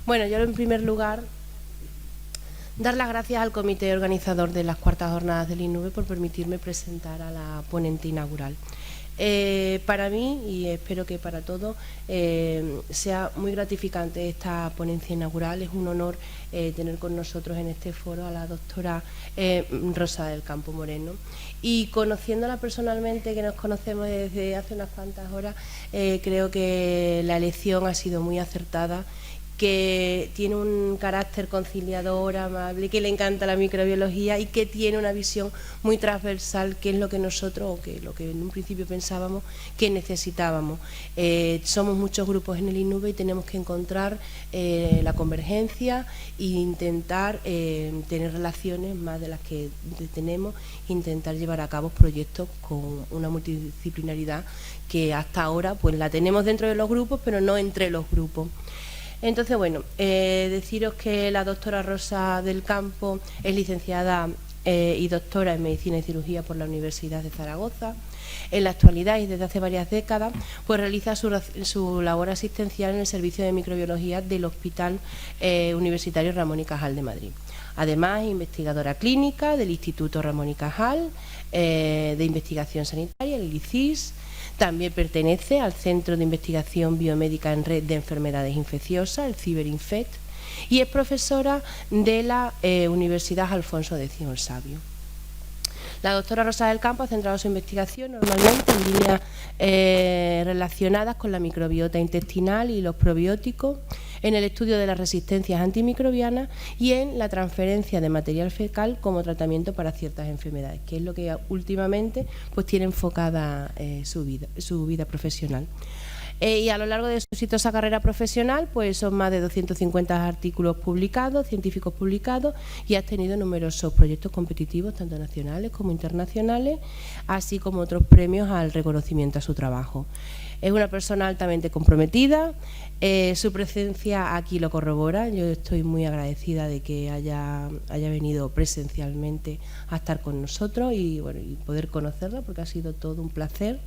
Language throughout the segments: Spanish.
Bueno, yo en primer lugar dar las gracias al comité organizador de las cuartas jornadas del INUVE por permitirme presentar a la ponente inaugural. Para mí, y espero que para todos, sea muy gratificante esta ponencia inaugural. Es un honor tener con nosotros en este foro a la doctora Rosa del Campo Moreno. Y conociéndola personalmente, que nos conocemos desde hace unas cuantas horas, creo que la elección ha sido muy acertada, que tiene un carácter conciliador, amable, que le encanta la microbiología y que tiene una visión muy transversal, que es lo que nosotros, o que lo que en un principio pensábamos que necesitábamos. Somos muchos grupos en el INUVE y tenemos que encontrar la convergencia e intentar tener relaciones más de las que tenemos, intentar llevar a cabo proyectos con una multidisciplinaridad que hasta ahora pues la tenemos dentro de los grupos, pero no entre los grupos. Entonces, bueno, deciros que la doctora Rosa del Campo es licenciada y doctora en Medicina y Cirugía por la Universidad de Zaragoza. En la actualidad y desde hace varias décadas, pues realiza su labor asistencial en el Servicio de Microbiología del Hospital Universitario Ramón y Cajal de Madrid. Además, investigadora clínica del Instituto Ramón y Cajal de Investigación Sanitaria, el ICIS. También pertenece al Centro de Investigación Biomédica en Red de Enfermedades Infecciosas, el CiberInfect, y es profesora de la Universidad Alfonso X el Sabio. La doctora Rosa del Campo ha centrado su investigación normalmente en líneas relacionadas con la microbiota intestinal y los probióticos, en el estudio de las resistencias antimicrobianas y en la transferencia de material fecal como tratamiento para ciertas enfermedades, que es lo que últimamente pues tiene enfocada su vida profesional. Y a lo largo de su exitosa carrera profesional, pues son más de 250 artículos publicados, científicos publicados, y ha tenido numerosos proyectos competitivos, tanto nacionales como internacionales, así como otros premios al reconocimiento a su trabajo. Es una persona altamente comprometida, su presencia aquí lo corrobora. Yo estoy muy agradecida de que haya venido presencialmente a estar con nosotros y, bueno, y poder conocerla, porque ha sido todo un placer.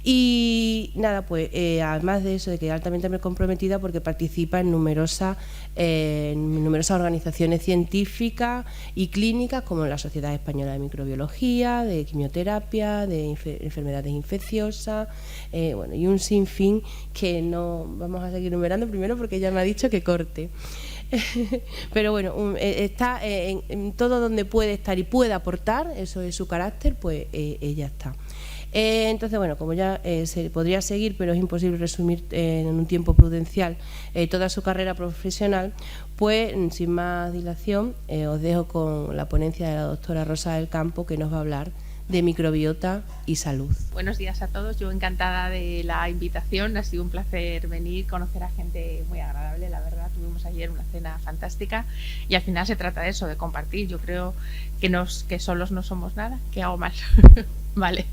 Y nada, pues además de eso, de que altamente comprometida, porque participa en numerosas organizaciones científicas y clínicas, como la Sociedad Española de Microbiología, de Quimioterapia, de Enfermedades Infecciosas, bueno, y un sinfín que no vamos a seguir numerando, primero porque ella me ha dicho que corte. Pero bueno, está en todo donde puede estar y puede aportar, eso es su carácter, pues ella está. Entonces, bueno, como ya se podría seguir, pero es imposible resumir en un tiempo prudencial toda su carrera profesional, pues sin más dilación os dejo con la ponencia de la doctora Rosa del Campo, que nos va a hablar de microbiota y salud. Buenos días a todos, yo encantada de la invitación, ha sido un placer venir, conocer a gente muy agradable, la verdad, tuvimos ayer una cena fantástica y al final se trata de eso, de compartir. Yo creo que solos no somos nada. ¿Qué hago mal? Vale.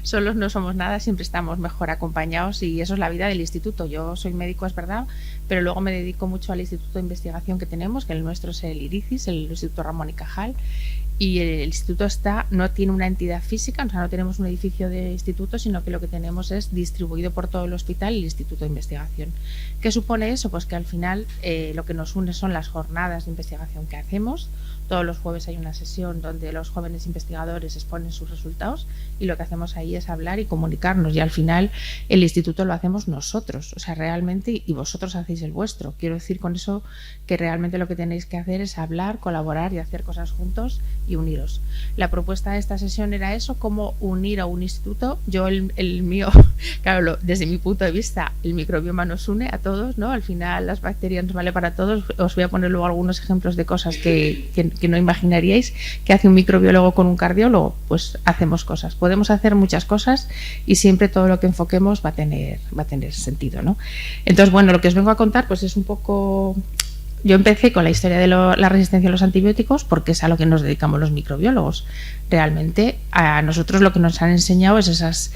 Solos no somos nada, siempre estamos mejor acompañados y eso es la vida del instituto. Yo soy médico, es verdad, pero luego me dedico mucho al instituto de investigación que tenemos, que el nuestro es el IRICIS, el Instituto Ramón y Cajal, y el instituto no tiene una entidad física, o sea, no tenemos un edificio de instituto, sino que lo que tenemos es distribuido por todo el hospital el instituto de investigación. ¿Qué supone eso? Pues que al final lo que nos une son las jornadas de investigación que hacemos. Todos los jueves hay una sesión donde los jóvenes investigadores exponen sus resultados y lo que hacemos ahí es hablar y comunicarnos, y al final el instituto lo hacemos nosotros, o sea, realmente, y vosotros hacéis el vuestro. Quiero decir con eso que realmente lo que tenéis que hacer es hablar, colaborar y hacer cosas juntos y uniros. La propuesta de esta sesión era eso, cómo unir a un instituto. Yo el mío, claro, desde mi punto de vista, el microbioma nos une a todos, ¿no? Al final las bacterias nos vale para todos. Os voy a poner luego algunos ejemplos de cosas que no imaginaríais que hace un microbiólogo con un cardiólogo. Pues hacemos cosas, podemos hacer muchas cosas y siempre todo lo que enfoquemos va a tener sentido, ¿no? Entonces, bueno, lo que os vengo a contar pues es un poco yo empecé con la historia de la resistencia a los antibióticos porque es a lo que nos dedicamos los microbiólogos. Realmente a nosotros lo que nos han enseñado es esos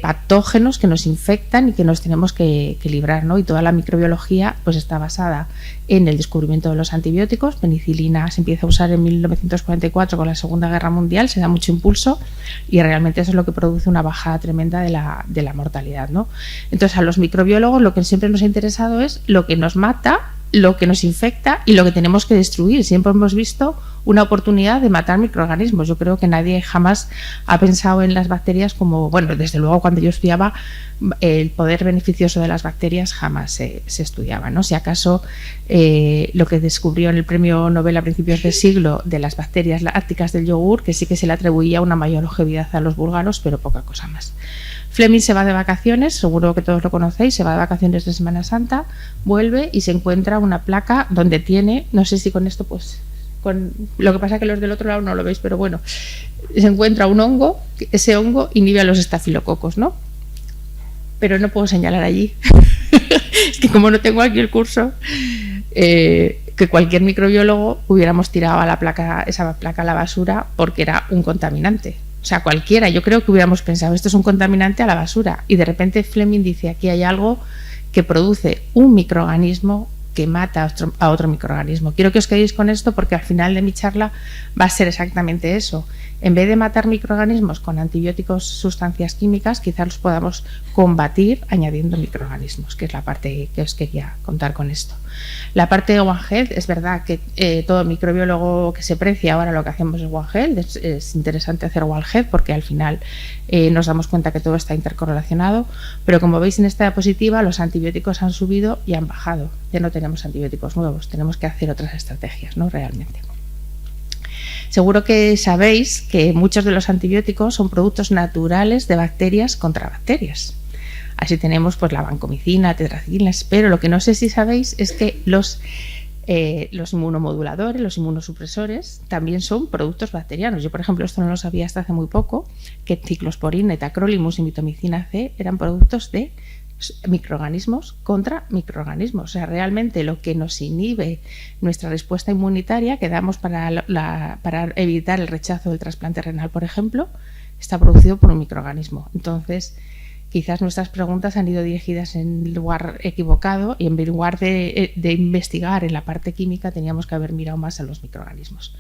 patógenos que nos infectan y que nos tenemos que librar, ¿no? Y toda la microbiología pues está basada en el descubrimiento de los antibióticos. Penicilina se empieza a usar en 1944 con la Segunda Guerra Mundial, se da mucho impulso y realmente eso es lo que produce una bajada tremenda de la mortalidad, ¿no? Entonces a los microbiólogos lo que siempre nos ha interesado es lo que nos mata, lo que nos infecta y lo que tenemos que destruir. Siempre hemos visto una oportunidad de matar microorganismos. Yo creo que nadie jamás ha pensado en las bacterias como, bueno, desde luego cuando yo estudiaba, el poder beneficioso de las bacterias jamás se estudiaba, ¿no? Si acaso lo que descubrió en el premio Nobel a principios del siglo de las bacterias lácticas del yogur, que sí que se le atribuía una mayor longevidad a los búlgaros, pero poca cosa más. Fleming se va de vacaciones, seguro que todos lo conocéis, se va de vacaciones de Semana Santa, vuelve y se encuentra una placa donde tiene, no sé si con esto pues, con lo que pasa que los del otro lado no lo veis, pero bueno, se encuentra un hongo, ese hongo inhibe a los estafilococos, ¿no? Pero no puedo señalar allí, es que como no tengo aquí el curso, que cualquier microbiólogo hubiéramos tirado a esa placa a la basura porque era un contaminante. O sea, cualquiera, yo creo que hubiéramos pensado, esto es un contaminante a la basura. Y de repente Fleming dice, aquí hay algo que produce un microorganismo que mata a otro microorganismo. Quiero que os quedéis con esto porque al final de mi charla va a ser exactamente eso. En vez de matar microorganismos con antibióticos, sustancias químicas, quizás los podamos combatir añadiendo microorganismos, que es la parte que os quería contar con esto. La parte de One Health, es verdad que todo microbiólogo que se precie ahora lo que hacemos es One Health, es interesante hacer One Health porque al final nos damos cuenta que todo está intercorrelacionado, pero como veis en esta diapositiva los antibióticos han subido y han bajado, ya no tenemos antibióticos nuevos, tenemos que hacer otras estrategias, ¿no? Realmente. Seguro que sabéis que muchos de los antibióticos son productos naturales de bacterias contra bacterias. Así tenemos pues la vancomicina, tetraciclinas, pero lo que no sé si sabéis es que los inmunomoduladores, los inmunosupresores, también son productos bacterianos. Yo, por ejemplo, esto no lo sabía hasta hace muy poco, que ciclosporina, tacrolimus y mitomicina C eran productos de microorganismos contra microorganismos. O sea, realmente lo que nos inhibe nuestra respuesta inmunitaria que damos para evitar el rechazo del trasplante renal, por ejemplo, está producido por un microorganismo. Entonces, quizás nuestras preguntas han ido dirigidas en el lugar equivocado y en lugar de investigar en la parte química teníamos que haber mirado más a los microorganismos.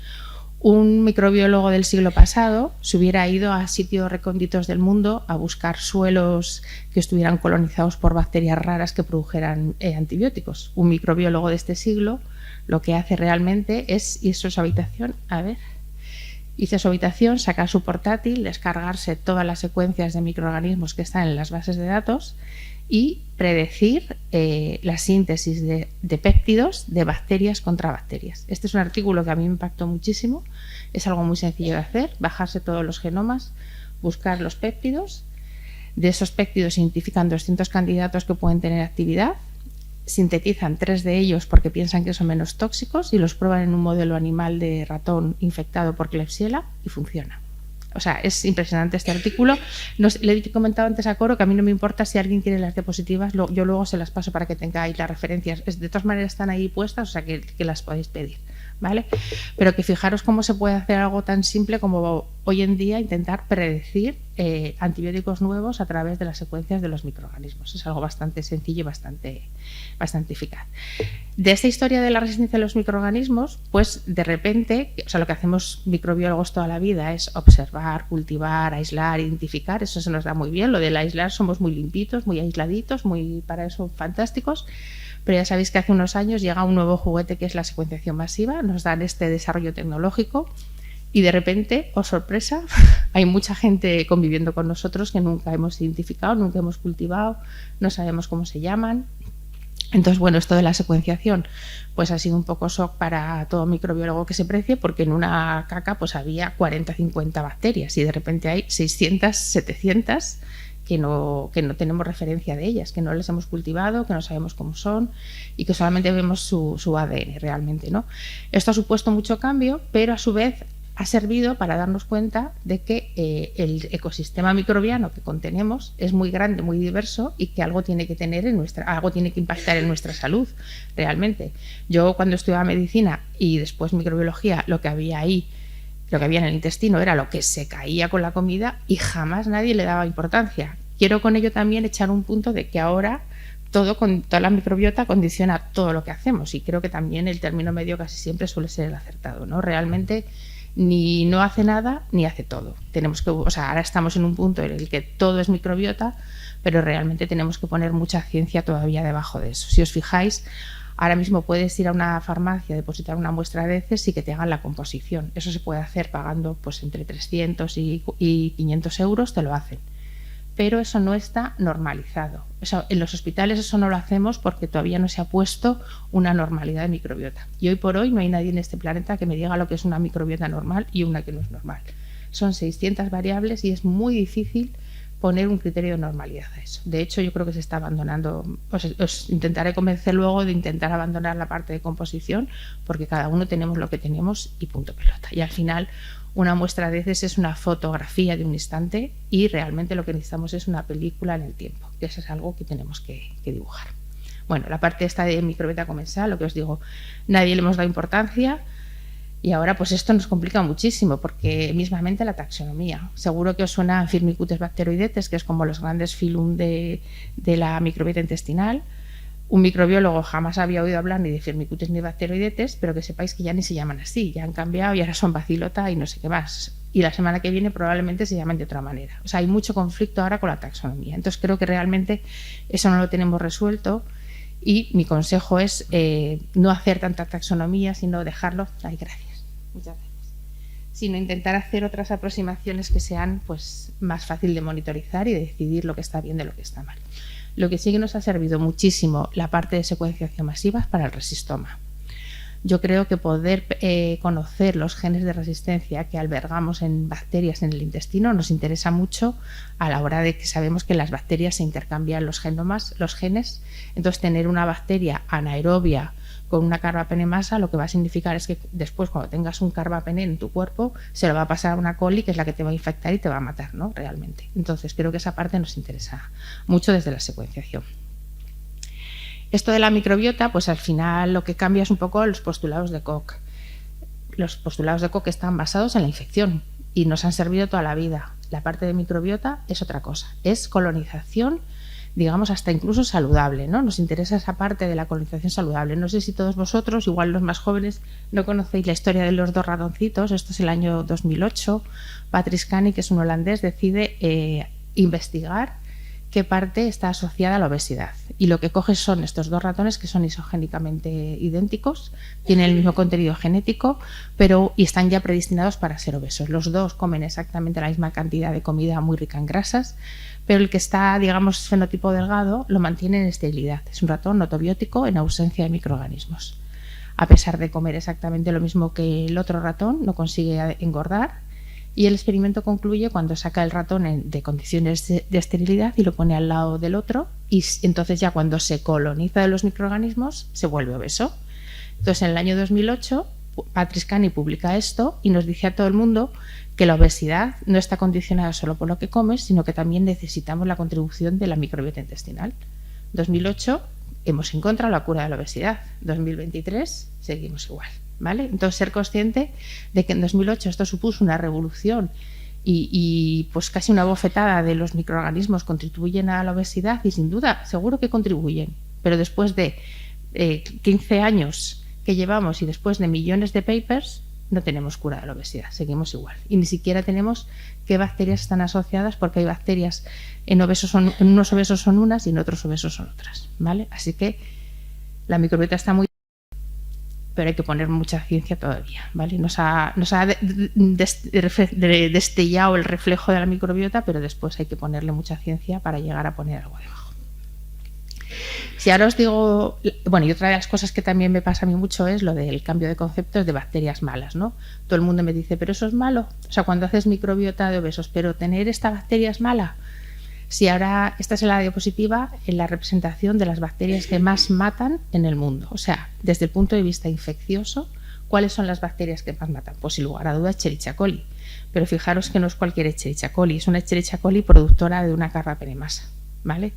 Un microbiólogo del siglo pasado se hubiera ido a sitios recónditos del mundo a buscar suelos que estuvieran colonizados por bacterias raras que produjeran antibióticos. Un microbiólogo de este siglo lo que hace realmente es irse a su habitación, sacar su portátil, descargarse todas las secuencias de microorganismos que están en las bases de datos y predecir la síntesis de péptidos de bacterias contra bacterias. Este es un artículo que a mí me impactó muchísimo, es algo muy sencillo de hacer, bajarse todos los genomas, buscar los péptidos, de esos péptidos se identifican 200 candidatos que pueden tener actividad, sintetizan 3 de ellos porque piensan que son menos tóxicos y los prueban en un modelo animal de ratón infectado por Klebsiella y funciona. O sea, es impresionante este artículo. Le he comentado antes a Coro que a mí no me importa si alguien quiere las diapositivas, yo luego se las paso para que tengáis las referencias. De todas maneras están ahí puestas, o sea que las podéis pedir, ¿vale? Pero que fijaros cómo se puede hacer algo tan simple como hoy en día intentar predecir antibióticos nuevos a través de las secuencias de los microorganismos. Es algo bastante sencillo y bastante eficaz. De esta historia de la resistencia a los microorganismos, pues de repente, o sea, lo que hacemos microbiólogos toda la vida es observar, cultivar, aislar, identificar, eso se nos da muy bien. Lo del aislar somos muy limpitos, muy aisladitos, para eso fantásticos. Pero ya sabéis que hace unos años llega un nuevo juguete que es la secuenciación masiva, nos dan este desarrollo tecnológico y de repente, oh sorpresa, hay mucha gente conviviendo con nosotros que nunca hemos identificado, nunca hemos cultivado, no sabemos cómo se llaman. Entonces, bueno, esto de la secuenciación pues ha sido un poco shock para todo microbiólogo que se precie porque en una caca pues había 40, 50 bacterias y de repente hay 600, 700 que no tenemos referencia de ellas, que no las hemos cultivado, que no sabemos cómo son y que solamente vemos su ADN realmente, ¿no? Esto ha supuesto mucho cambio, pero a su vez ha servido para darnos cuenta de que el ecosistema microbiano que contenemos es muy grande, muy diverso y que algo tiene que tener algo tiene que impactar en nuestra salud realmente. Yo cuando estudiaba medicina y después microbiología, lo que había ahí, lo que había en el intestino era lo que se caía con la comida y jamás nadie le daba importancia. Quiero con ello también echar un punto de que ahora toda la microbiota condiciona todo lo que hacemos y creo que también el término medio casi siempre suele ser el acertado, ¿no? Realmente ni no hace nada ni hace todo. Ahora estamos en un punto en el que todo es microbiota, pero realmente tenemos que poner mucha ciencia todavía debajo de eso. Si os fijáis, ahora mismo puedes ir a una farmacia, depositar una muestra de heces y que te hagan la composición. Eso se puede hacer pagando pues entre 300 y 500 euros, te lo hacen. Pero eso no está normalizado. En los hospitales eso no lo hacemos porque todavía no se ha puesto una normalidad de microbiota. Y hoy por hoy no hay nadie en este planeta que me diga lo que es una microbiota normal y una que no es normal. Son 600 variables y es muy difícil poner un criterio de normalidad a eso. De hecho, yo creo que se está abandonando. Os intentaré convencer luego de intentar abandonar la parte de composición porque cada uno tenemos lo que tenemos y punto pelota. Y al final una muestra de heces es una fotografía de un instante y realmente lo que necesitamos es una película en el tiempo, que eso es algo que tenemos que dibujar. Bueno, la parte esta de microbiota comensal, lo que os digo, nadie le hemos dado importancia y ahora pues esto nos complica muchísimo porque mismamente la taxonomía. Seguro que os suena Firmicutes bacteroidetes, que es como los grandes filum de la microbiota intestinal. Un microbiólogo jamás había oído hablar ni de Firmicutes ni de bacteroidetes, pero que sepáis que ya ni se llaman así, ya han cambiado y ahora son bacilota y no sé qué más. Y la semana que viene probablemente se llamen de otra manera. O sea, hay mucho conflicto ahora con la taxonomía. Entonces creo que realmente eso no lo tenemos resuelto y mi consejo es no hacer tanta taxonomía, sino dejarlo. Ay, gracias. Muchas gracias. Sino intentar hacer otras aproximaciones que sean pues más fácil de monitorizar y de decidir lo que está bien de lo que está mal. Lo que sí que nos ha servido muchísimo la parte de secuenciación masiva es para el resistoma. Yo creo que poder conocer los genes de resistencia que albergamos en bacterias en el intestino nos interesa mucho a la hora de que sabemos que las bacterias se intercambian los genes. Entonces, tener una bacteria anaerobia con una carbapenemasa lo que va a significar es que después, cuando tengas un carbapene en tu cuerpo, se lo va a pasar a una coli que es la que te va a infectar y te va a matar, ¿no? Realmente. Entonces, creo que esa parte nos interesa mucho desde la secuenciación. Esto de la microbiota, pues al final lo que cambia es un poco los postulados de Koch. Los postulados de Koch están basados en la infección y nos han servido toda la vida. La parte de microbiota es otra cosa, es colonización, digamos, hasta incluso saludable, ¿no? Nos interesa esa parte de la colonización saludable. No sé si todos vosotros, igual los más jóvenes, no conocéis la historia de los dos ratoncitos. Esto es el año 2008. Patrice Cani, que es un holandés, decide investigar qué parte está asociada a la obesidad. Y lo que coge son estos dos ratones que son isogénicamente idénticos, tienen el mismo contenido genético, y están ya predestinados para ser obesos. Los dos comen exactamente la misma cantidad de comida muy rica en grasas, pero el que está, digamos, fenotipo delgado lo mantiene en esterilidad. Es un ratón notobiótico en ausencia de microorganismos. A pesar de comer exactamente lo mismo que el otro ratón, no consigue engordar. Y el experimento concluye cuando saca el ratón de condiciones de esterilidad y lo pone al lado del otro, y entonces ya cuando se coloniza de los microorganismos se vuelve obeso. Entonces en el año 2008 Patrice Cani publica esto y nos dice a todo el mundo que la obesidad no está condicionada solo por lo que comes, sino que también necesitamos la contribución de la microbiota intestinal. 2008 hemos encontrado la cura de la obesidad, 2023 seguimos igual. ¿Vale? Entonces, ser consciente de que en 2008 esto supuso una revolución y pues casi una bofetada de los microorganismos contribuyen a la obesidad y sin duda, seguro que contribuyen, pero después de 15 años que llevamos y después de millones de papers, no tenemos cura de la obesidad, seguimos igual. Y ni siquiera tenemos qué bacterias están asociadas, porque hay bacterias en unos obesos son unas y en otros obesos son otras, ¿vale? Así que la microbiota está muy, pero hay que poner mucha ciencia todavía, ¿vale? Nos ha destellado el reflejo de la microbiota, pero después hay que ponerle mucha ciencia para llegar a poner algo debajo. Si ahora os digo, bueno, y otra de las cosas que también me pasa a mí mucho es lo del cambio de conceptos de bacterias malas, ¿no? Todo el mundo me dice, pero eso es malo. O sea, cuando haces microbiota de obesos, pero tener esta bacteria es mala. Si ahora, esta es la diapositiva en la representación de las bacterias que más matan en el mundo. O sea, desde el punto de vista infeccioso, ¿Cuáles son las bacterias que más matan? Pues sin lugar a dudas Escherichia coli. Pero fijaros que no es cualquier Escherichia coli, es una Escherichia coli productora de una carbapenemasa, ¿vale?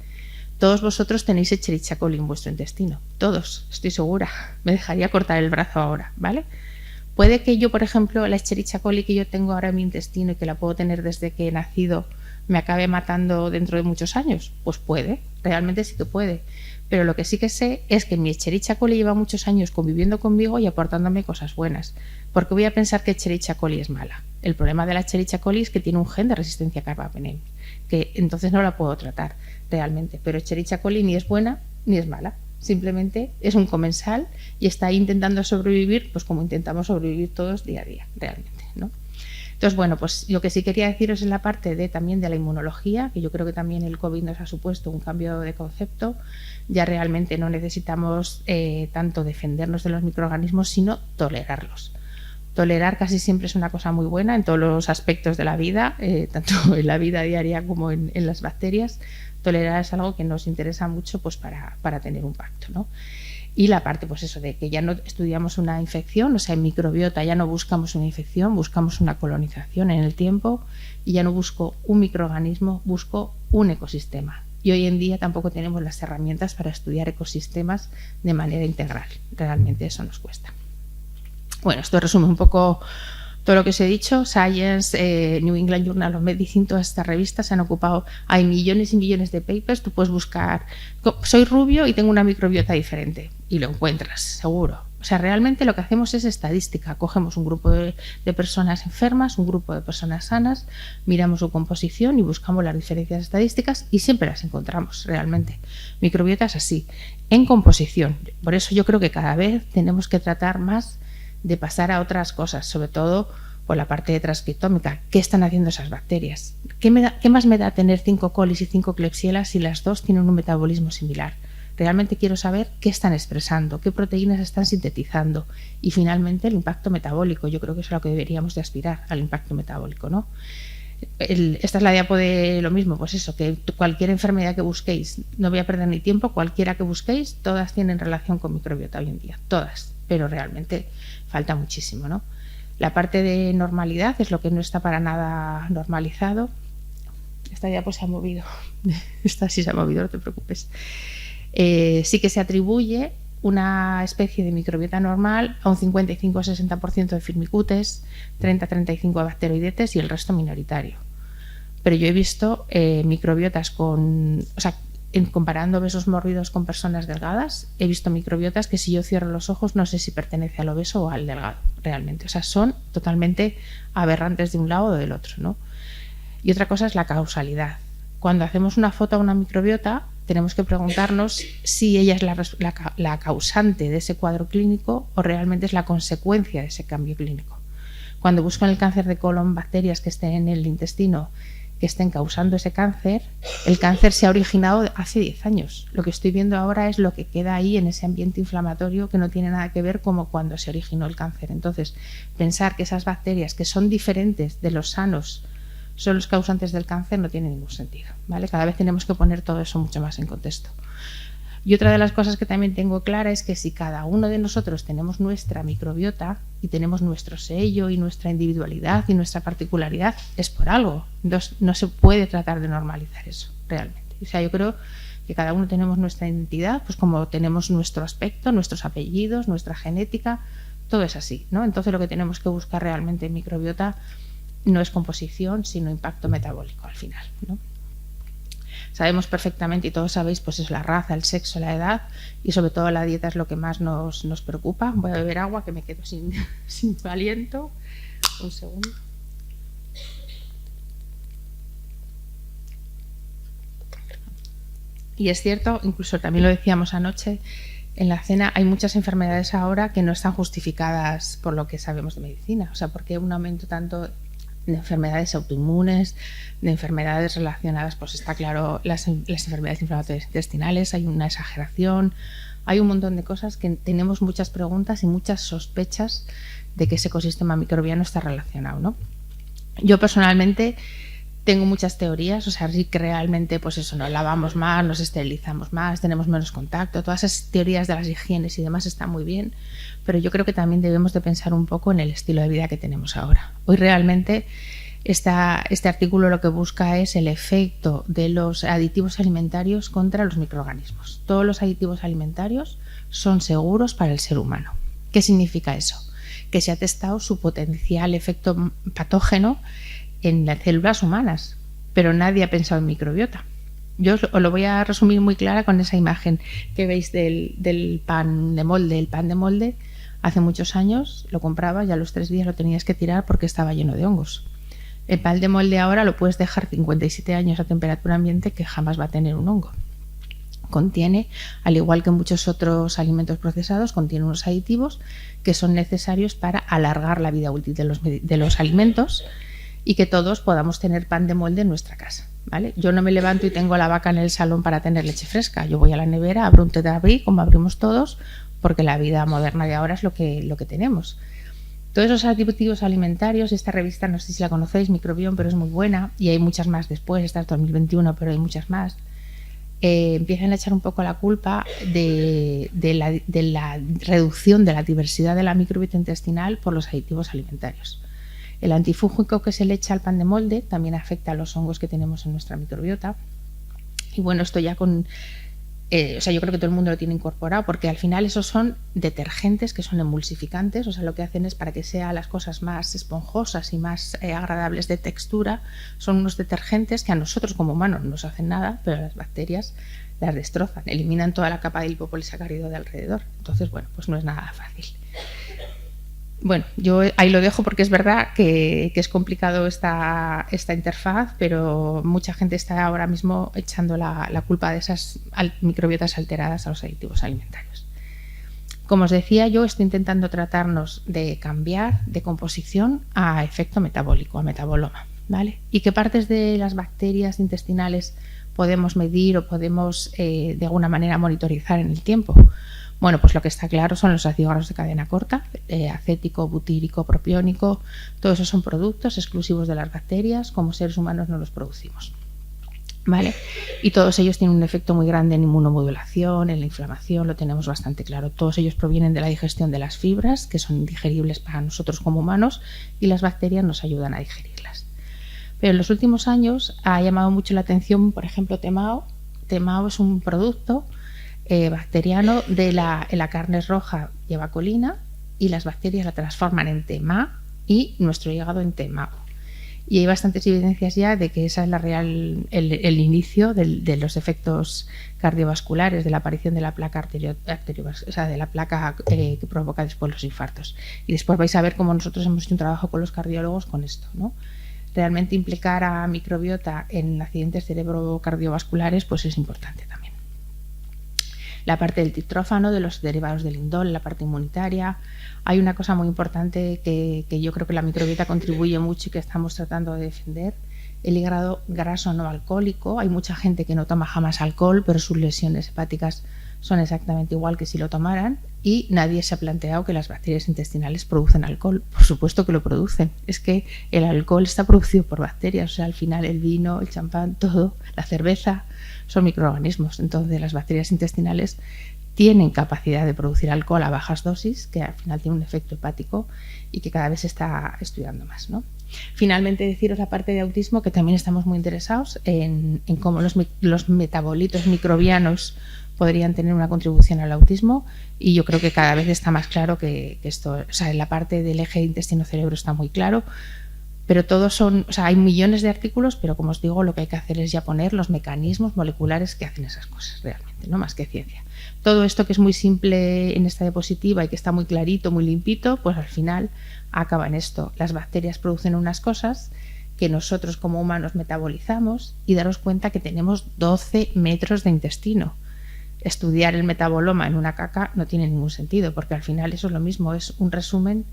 Todos vosotros tenéis Escherichia coli en vuestro intestino, todos, estoy segura. Me dejaría cortar el brazo ahora, ¿vale? Puede que yo, por ejemplo, la Escherichia coli que yo tengo ahora en mi intestino y que la puedo tener desde que he nacido, me acabe matando dentro de muchos años. Pues puede, realmente sí que puede. Pero lo que sí que sé es que mi Escherichia coli lleva muchos años conviviendo conmigo y aportándome cosas buenas. ¿Por qué voy a pensar que Escherichia coli es mala? El problema de la Escherichia coli es que tiene un gen de resistencia a carbapenem, que entonces no la puedo tratar realmente. Pero Escherichia coli ni es buena ni es mala. Simplemente es un comensal y está ahí intentando sobrevivir, pues como intentamos sobrevivir todos día a día, realmente, ¿no? Entonces, bueno, pues lo que sí quería deciros en la parte también de la inmunología, que yo creo que también el COVID nos ha supuesto un cambio de concepto. Ya realmente no necesitamos tanto defendernos de los microorganismos, sino tolerarlos. Tolerar casi siempre es una cosa muy buena en todos los aspectos de la vida, tanto en la vida diaria como en las bacterias. Tolerar es algo que nos interesa mucho pues para tener un pacto, ¿no? Y la parte, pues eso, de que ya no estudiamos una infección, o sea, en microbiota ya no buscamos una infección, buscamos una colonización en el tiempo y ya no busco un microorganismo, busco un ecosistema. Y hoy en día tampoco tenemos las herramientas para estudiar ecosistemas de manera integral. Realmente eso nos cuesta. Bueno, esto resume un poco todo lo que os he dicho. Science, New England Journal of Medicine, todas estas revistas se han ocupado. Hay millones y millones de papers. Tú puedes buscar, soy rubio y tengo una microbiota diferente, y lo encuentras, seguro. O sea, realmente lo que hacemos es estadística. Cogemos un grupo de personas enfermas, un grupo de personas sanas, miramos su composición y buscamos las diferencias estadísticas y siempre las encontramos, realmente. Microbiota es así, en composición. Por eso yo creo que cada vez tenemos que tratar más de pasar a otras cosas, sobre todo por la parte de transcriptómica. ¿Qué están haciendo esas bacterias? ¿Qué más me da tener 5 colis y 5 Klebsiella si las dos tienen un metabolismo similar? Realmente quiero saber qué están expresando, qué proteínas están sintetizando y finalmente el impacto metabólico. Yo creo que eso es a lo que deberíamos de aspirar, al impacto metabólico, ¿no? Esta es la diapo de lo mismo, pues eso, que cualquier enfermedad que busquéis, no voy a perder ni tiempo, cualquiera que busquéis, todas tienen relación con microbiota hoy en día, todas, pero realmente falta muchísimo, ¿no? La parte de normalidad es lo que no está para nada normalizado. Esta diapo se ha movido, esta sí se ha movido, no te preocupes. Sí que se atribuye una especie de microbiota normal a un 55-60% de firmicutes, 30-35% de bacteroidetes y el resto minoritario. Pero yo he visto microbiotas comparando obesos mórbidos con personas delgadas, he visto microbiotas que si yo cierro los ojos no sé si pertenece al obeso o al delgado, realmente. O sea, son totalmente aberrantes de un lado o del otro, ¿no? Y otra cosa es la causalidad. Cuando hacemos una foto a una microbiota, tenemos que preguntarnos si ella es la causante de ese cuadro clínico o realmente es la consecuencia de ese cambio clínico. Cuando busco en el cáncer de colon bacterias que estén en el intestino, que estén causando ese cáncer, el cáncer se ha originado hace 10 años. Lo que estoy viendo ahora es lo que queda ahí en ese ambiente inflamatorio que no tiene nada que ver como cuando se originó el cáncer. Entonces, pensar que esas bacterias que son diferentes de los sanos son los causantes del cáncer no tiene ningún sentido, ¿vale? Cada vez tenemos que poner todo eso mucho más en contexto. Y otra de las cosas que también tengo clara es que si cada uno de nosotros tenemos nuestra microbiota y tenemos nuestro sello y nuestra individualidad y nuestra particularidad, es por algo. Entonces no se puede tratar de normalizar eso, realmente. O sea, yo creo que cada uno tenemos nuestra identidad, pues como tenemos nuestro aspecto, nuestros apellidos, nuestra genética, todo es así, ¿no? Entonces lo que tenemos que buscar realmente en microbiota no es composición, sino impacto metabólico al final, ¿no? Sabemos perfectamente, y todos sabéis, pues es la raza, el sexo, la edad y sobre todo la dieta es lo que más nos preocupa. Voy a beber agua que me quedo sin aliento. Un segundo. Y es cierto, incluso también lo decíamos anoche en la cena, hay muchas enfermedades ahora que no están justificadas por lo que sabemos de medicina. O sea, ¿por qué un aumento tanto de enfermedades autoinmunes, de enfermedades relacionadas, pues está claro, las enfermedades inflamatorias intestinales? Hay una exageración, hay un montón de cosas que tenemos muchas preguntas y muchas sospechas de que ese ecosistema microbiano está relacionado, ¿no? Yo personalmente Tengo muchas teorías, o sea, sí que realmente, pues eso, nos lavamos más, nos esterilizamos más, tenemos menos contacto, todas esas teorías de las higienes y demás están muy bien, pero yo creo que también debemos de pensar un poco en el estilo de vida que tenemos ahora. Hoy realmente este artículo lo que busca es el efecto de los aditivos alimentarios contra los microorganismos. Todos los aditivos alimentarios son seguros para el ser humano. ¿Qué significa eso? Que se ha testado su potencial efecto patógeno en las células humanas, pero nadie ha pensado en microbiota. Yo os lo voy a resumir muy clara con esa imagen que veis del pan de molde. El pan de molde hace muchos años lo comprabas y a los 3 días lo tenías que tirar porque estaba lleno de hongos. El pan de molde ahora lo puedes dejar 57 años a temperatura ambiente que jamás va a tener un hongo. Contiene, al igual que muchos otros alimentos procesados, contiene unos aditivos que son necesarios para alargar la vida útil de los alimentos y que todos podamos tener pan de molde en nuestra casa, ¿vale? Yo no me levanto y tengo la vaca en el salón para tener leche fresca. Yo voy a la nevera, abro un Tetrabric, como abrimos todos, porque la vida moderna de ahora es lo que tenemos. Todos esos aditivos alimentarios, esta revista, no sé si la conocéis, Microbiome, pero es muy buena, y hay muchas más después, esta es 2021, pero hay muchas más, empiezan a echar un poco la culpa de la reducción de la diversidad de la microbiota intestinal por los aditivos alimentarios. El antifúngico que se le echa al pan de molde también afecta a los hongos que tenemos en nuestra microbiota. Y bueno, esto ya yo creo que todo el mundo lo tiene incorporado, porque al final esos son detergentes que son emulsificantes, o sea, lo que hacen es para que sean las cosas más esponjosas y más agradables de textura, son unos detergentes que a nosotros como humanos no nos hacen nada, pero a las bacterias las destrozan, eliminan toda la capa de lipopolisacárido de alrededor. Entonces, bueno, pues no es nada fácil. Bueno, yo ahí lo dejo porque es verdad que es complicado esta interfaz, pero mucha gente está ahora mismo echando la culpa de esas microbiotas alteradas a los aditivos alimentarios. Como os decía, yo estoy intentando tratarnos de cambiar de composición a efecto metabólico, a metaboloma, ¿vale? ¿Y qué partes de las bacterias intestinales podemos medir o podemos de alguna manera monitorizar en el tiempo? Bueno, pues lo que está claro son los ácidos grasos de cadena corta, acético, butírico, propiónico. Todos esos son productos exclusivos de las bacterias, como seres humanos no los producimos, ¿vale? Y todos ellos tienen un efecto muy grande en inmunomodulación, en la inflamación, lo tenemos bastante claro. Todos ellos provienen de la digestión de las fibras, que son digeribles para nosotros como humanos, y las bacterias nos ayudan a digerirlas. Pero en los últimos años ha llamado mucho la atención, por ejemplo, Temao. Temao es un producto bacteriano en la carne roja lleva colina y las bacterias la transforman en TMA y nuestro hígado en TMAO. Y hay bastantes evidencias ya de que esa es el inicio de los efectos cardiovasculares, de la aparición de la placa de la placa que provoca después los infartos. Y después vais a ver cómo nosotros hemos hecho un trabajo con los cardiólogos con esto, ¿no? Realmente implicar a microbiota en accidentes cerebro-cardiovasculares pues es importante también. La parte del triptófano, de los derivados del indol, la parte inmunitaria. Hay una cosa muy importante que yo creo que la microbiota contribuye mucho y que estamos tratando de defender, el hígado graso no alcohólico. Hay mucha gente que no toma jamás alcohol, pero sus lesiones hepáticas son exactamente igual que si lo tomaran, y nadie se ha planteado que las bacterias intestinales producen alcohol. Por supuesto que lo producen, es que el alcohol está producido por bacterias, o sea, al final el vino, el champán, todo, la cerveza, son microorganismos. Entonces las bacterias intestinales tienen capacidad de producir alcohol a bajas dosis, que al final tiene un efecto hepático y que cada vez se está estudiando más, ¿no? Finalmente, deciros la parte de autismo, que también estamos muy interesados en cómo los metabolitos microbianos podrían tener una contribución al autismo, y yo creo que cada vez está más claro que esto, o sea, en la parte del eje intestino-cerebro está muy claro, pero todos son, o sea, hay millones de artículos, pero como os digo, lo que hay que hacer es ya poner los mecanismos moleculares que hacen esas cosas realmente, no más que ciencia. Todo esto que es muy simple en esta diapositiva y que está muy clarito, muy limpito, pues al final acaba en esto. Las bacterias producen unas cosas que nosotros como humanos metabolizamos, y daros cuenta que tenemos 12 metros de intestino. Estudiar el metaboloma en una caca no tiene ningún sentido, porque al final eso es lo mismo, es un resumen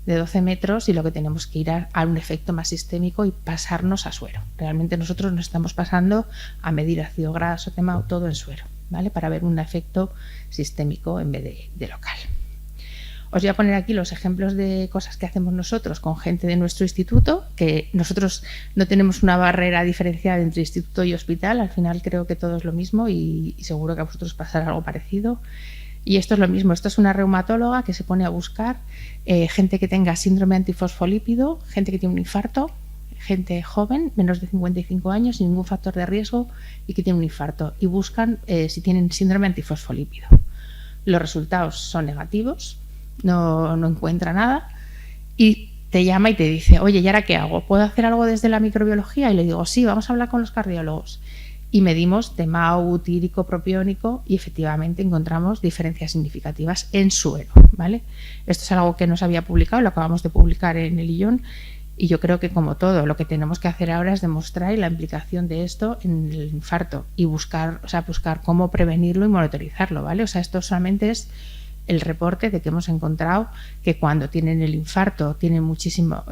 de 12 metros, y lo que tenemos que ir a un efecto más sistémico y pasarnos a suero. Realmente nosotros nos estamos pasando a medir ácido graso, TMAO, todo en suero, ¿vale? Para ver un efecto sistémico en vez de local. Os voy a poner aquí los ejemplos de cosas que hacemos nosotros con gente de nuestro instituto, que nosotros no tenemos una barrera diferenciada entre instituto y hospital, al final creo que todo es lo mismo y seguro que a vosotros pasará algo parecido. Y esto es lo mismo, esto es una reumatóloga que se pone a buscar gente que tenga síndrome antifosfolípido, gente que tiene un infarto, gente joven, menos de 55 años, sin ningún factor de riesgo y que tiene un infarto. Y buscan si tienen síndrome antifosfolípido. Los resultados son negativos, no encuentra nada y te llama y te dice, oye, ¿y ahora qué hago? ¿Puedo hacer algo desde la microbiología? Y le digo, sí, vamos a hablar con los cardiólogos. Y medimos TMAU, tírico, propiónico y efectivamente encontramos diferencias significativas en suero, ¿vale? Esto es algo que no se había publicado, lo acabamos de publicar en el ION y yo creo que como todo, lo que tenemos que hacer ahora es demostrar la implicación de esto en el infarto y buscar cómo prevenirlo y monitorizarlo, ¿vale? O sea, esto solamente es el reporte de que hemos encontrado que cuando tienen el infarto tienen muchísimo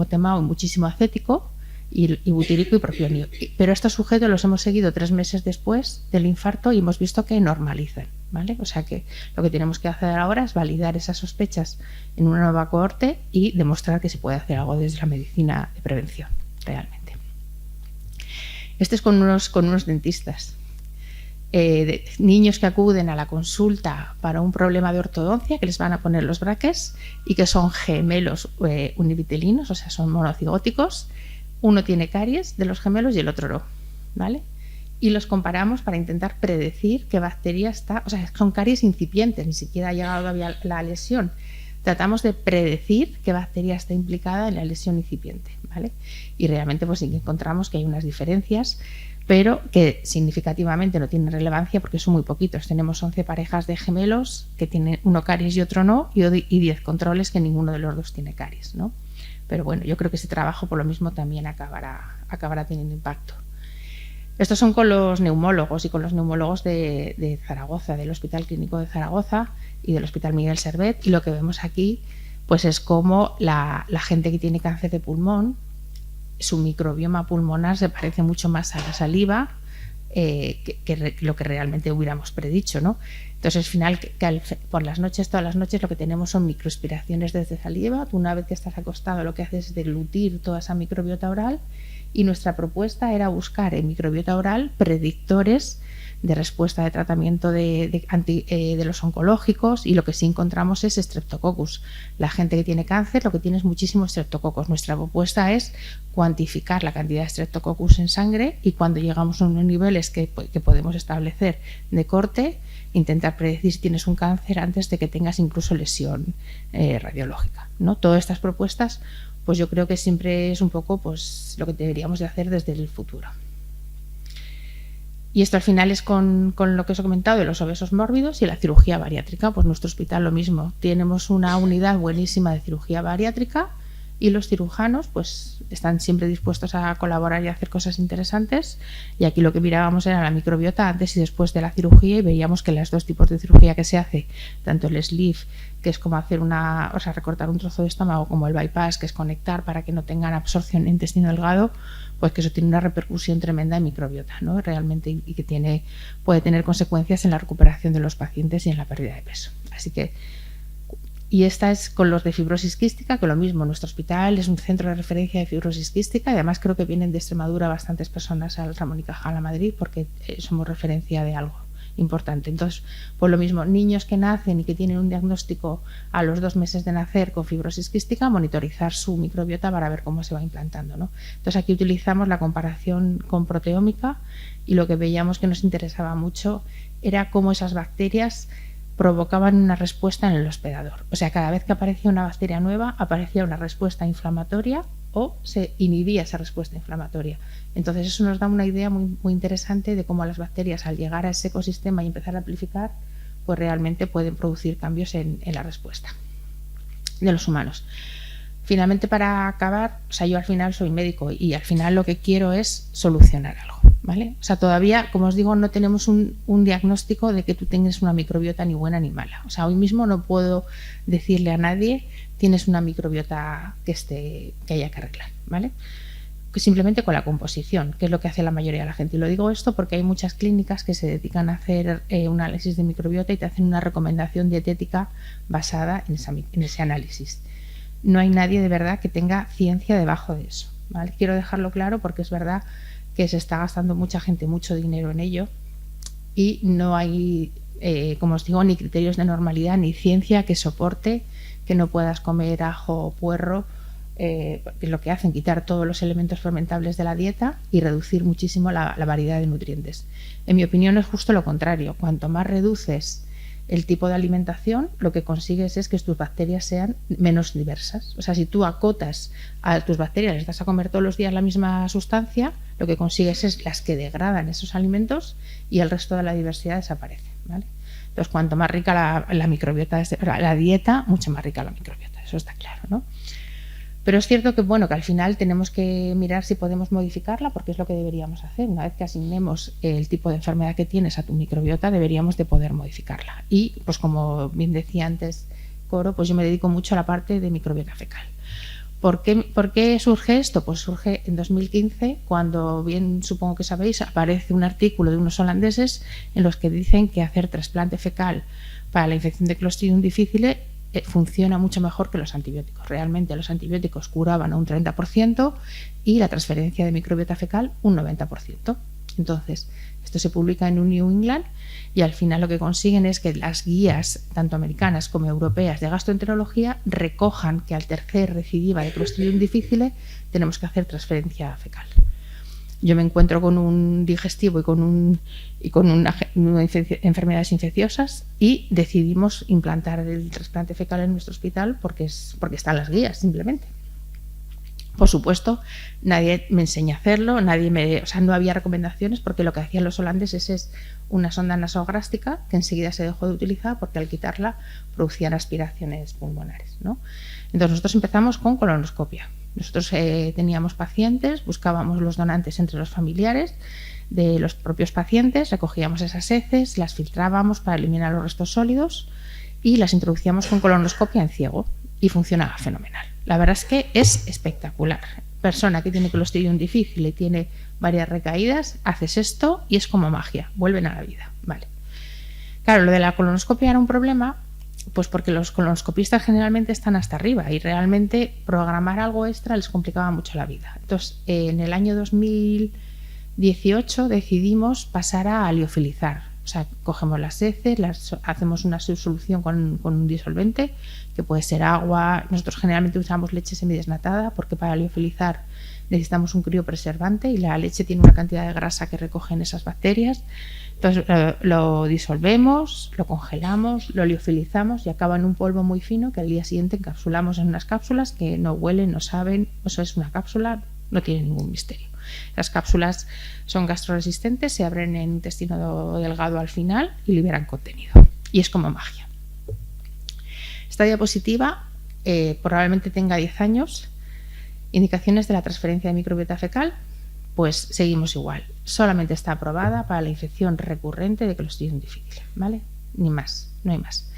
TMAU y muchísimo acético y butírico y propiónico. Pero estos sujetos los hemos seguido 3 meses después del infarto y hemos visto que normalizan, ¿vale? O sea que lo que tenemos que hacer ahora es validar esas sospechas en una nueva cohorte y demostrar que se puede hacer algo desde la medicina de prevención, realmente. Este es con unos dentistas. Niños que acuden a la consulta para un problema de ortodoncia, que les van a poner los brackets y que son gemelos univitelinos, o sea, son monocigóticos. Uno tiene caries de los gemelos y el otro no, ¿vale? Y los comparamos para intentar predecir qué bacteria está, o sea, son caries incipientes, ni siquiera ha llegado todavía la lesión. Tratamos de predecir qué bacteria está implicada en la lesión incipiente, ¿vale? Y realmente pues sí que encontramos que hay unas diferencias, pero que significativamente no tienen relevancia porque son muy poquitos. Tenemos 11 parejas de gemelos que tienen uno caries y otro no, y 10 controles que ninguno de los dos tiene caries, ¿no? Pero bueno, yo creo que ese trabajo por lo mismo también acabará teniendo impacto. Estos son con los neumólogos y con los neumólogos de Zaragoza, del Hospital Clínico de Zaragoza y del Hospital Miguel Servet. Y lo que vemos aquí pues es cómo la gente que tiene cáncer de pulmón, su microbioma pulmonar se parece mucho más a la saliva que lo que realmente hubiéramos predicho, ¿no? Entonces, al final, por las noches, todas las noches, lo que tenemos son microaspiraciones desde saliva. Tú, una vez que estás acostado, lo que haces es deglutir toda esa microbiota oral y nuestra propuesta era buscar en microbiota oral predictores de respuesta de tratamiento de los oncológicos, y lo que sí encontramos es Streptococcus. La gente que tiene cáncer lo que tiene es muchísimo Streptococcus. Nuestra propuesta es cuantificar la cantidad de Streptococcus en sangre y cuando llegamos a unos niveles que podemos establecer de corte, intentar predecir si tienes un cáncer antes de que tengas incluso lesión radiológica, ¿no? Todas estas propuestas pues yo creo que siempre es un poco pues lo que deberíamos de hacer desde el futuro. Y esto al final es con lo que os he comentado de los obesos mórbidos y la cirugía bariátrica. Pues nuestro hospital lo mismo. Tenemos una unidad buenísima de cirugía bariátrica y los cirujanos pues están siempre dispuestos a colaborar y a hacer cosas interesantes. Y aquí lo que mirábamos era la microbiota antes y después de la cirugía y veíamos que los dos tipos de cirugía que se hace, tanto el sleeve, que es como hacer recortar un trozo de estómago, como el bypass, que es conectar para que no tengan absorción en intestino delgado, pues que eso tiene una repercusión tremenda en microbiota, ¿no? Realmente, y que puede tener consecuencias en la recuperación de los pacientes y en la pérdida de peso. Así que, y esta es con los de fibrosis quística, que lo mismo, nuestro hospital es un centro de referencia de fibrosis quística, y además creo que vienen de Extremadura bastantes personas al Ramón y Cajal a Madrid porque somos referencia de algo importante. Entonces, pues lo mismo, niños que nacen y que tienen un diagnóstico a los 2 meses de nacer con fibrosis quística, monitorizar su microbiota para ver cómo se va implantando, ¿no? Entonces aquí utilizamos la comparación con proteómica y lo que veíamos que nos interesaba mucho era cómo esas bacterias provocaban una respuesta en el hospedador. O sea, cada vez que aparecía una bacteria nueva, aparecía una respuesta inflamatoria o se inhibía esa respuesta inflamatoria. Entonces eso nos da una idea muy, muy interesante de cómo las bacterias, al llegar a ese ecosistema y empezar a amplificar, pues realmente pueden producir cambios en la respuesta de los humanos. Finalmente, para acabar, o sea, yo al final soy médico y al final lo que quiero es solucionar algo, ¿vale? O sea, todavía, como os digo, no tenemos un diagnóstico de que tú tengas una microbiota ni buena ni mala. O sea, hoy mismo no puedo decirle a nadie tienes una microbiota que haya que arreglar, ¿vale? simplemente con la composición, que es lo que hace la mayoría de la gente. Y lo digo esto porque hay muchas clínicas que se dedican a hacer un análisis de microbiota y te hacen una recomendación dietética basada en ese análisis. No hay nadie de verdad que tenga ciencia debajo de eso, ¿vale? Quiero dejarlo claro porque es verdad que se está gastando mucha gente mucho dinero en ello y no hay, como os digo, ni criterios de normalidad ni ciencia que soporte que no puedas comer ajo o puerro, que es lo que hacen, quitar todos los elementos fermentables de la dieta y reducir muchísimo la variedad de nutrientes. En mi opinión es justo lo contrario. Cuanto más reduces el tipo de alimentación, lo que consigues es que tus bacterias sean menos diversas. O sea, si tú acotas a tus bacterias, les das a comer todos los días la misma sustancia, lo que consigues es las que degradan esos alimentos y el resto de la diversidad desaparece, ¿vale? Entonces, cuanto más rica la microbiota, la dieta, mucho más rica la microbiota, eso está claro, ¿no? Pero es cierto que, bueno, que al final tenemos que mirar si podemos modificarla, porque es lo que deberíamos hacer. Una vez que asignemos el tipo de enfermedad que tienes a tu microbiota, deberíamos de poder modificarla. Y, pues como bien decía antes Coro, pues yo me dedico mucho a la parte de microbiota fecal. ¿Por qué surge esto? Pues surge en 2015, cuando, bien supongo que sabéis, aparece un artículo de unos holandeses en los que dicen que hacer trasplante fecal para la infección de Clostridium difficile funciona mucho mejor que los antibióticos. Realmente los antibióticos curaban a un 30% y la transferencia de microbiota fecal un 90%. Entonces, esto se publica en un New England y al final lo que consiguen es que las guías, tanto americanas como europeas, de gastroenterología recojan que al tercer recidiva de Clostridium difficile tenemos que hacer transferencia fecal. Yo me encuentro con un digestivo y con enfermedades infecciosas y decidimos implantar el trasplante fecal en nuestro hospital porque están las guías, simplemente. Por supuesto, nadie me enseña a hacerlo, no había recomendaciones, porque lo que hacían los holandeses es una sonda nasogástrica que enseguida se dejó de utilizar porque al quitarla producían aspiraciones pulmonares, ¿no? Entonces nosotros empezamos con colonoscopia. Nosotros teníamos pacientes, buscábamos los donantes entre los familiares de los propios pacientes, recogíamos esas heces, las filtrábamos para eliminar los restos sólidos y las introducíamos con colonoscopia en ciego y funcionaba fenomenal. La verdad es que es espectacular. Persona que tiene Clostridium difficile y tiene varias recaídas, haces esto y es como magia, vuelven a la vida. Vale. Claro, lo de la colonoscopia era un problema, pues porque los colonoscopistas generalmente están hasta arriba y realmente programar algo extra les complicaba mucho la vida. Entonces, en el año 2018 decidimos pasar a liofilizar. O sea, cogemos las heces, hacemos una solución con un disolvente, que puede ser agua. Nosotros generalmente usamos leche semidesnatada porque para liofilizar necesitamos un criopreservante y la leche tiene una cantidad de grasa que recogen esas bacterias. Entonces lo disolvemos, lo congelamos, lo liofilizamos y acaba en un polvo muy fino que al día siguiente encapsulamos en unas cápsulas que no huelen, no saben. Eso es una cápsula, no tiene ningún misterio. Las cápsulas son gastroresistentes, se abren en intestino delgado al final y liberan contenido. Y es como magia. Esta diapositiva probablemente tenga 10 años. Indicaciones de la transferencia de microbiota fecal, pues seguimos igual. Solamente está aprobada para la infección recurrente de Clostridium difficile, ¿vale? Ni más, no hay más.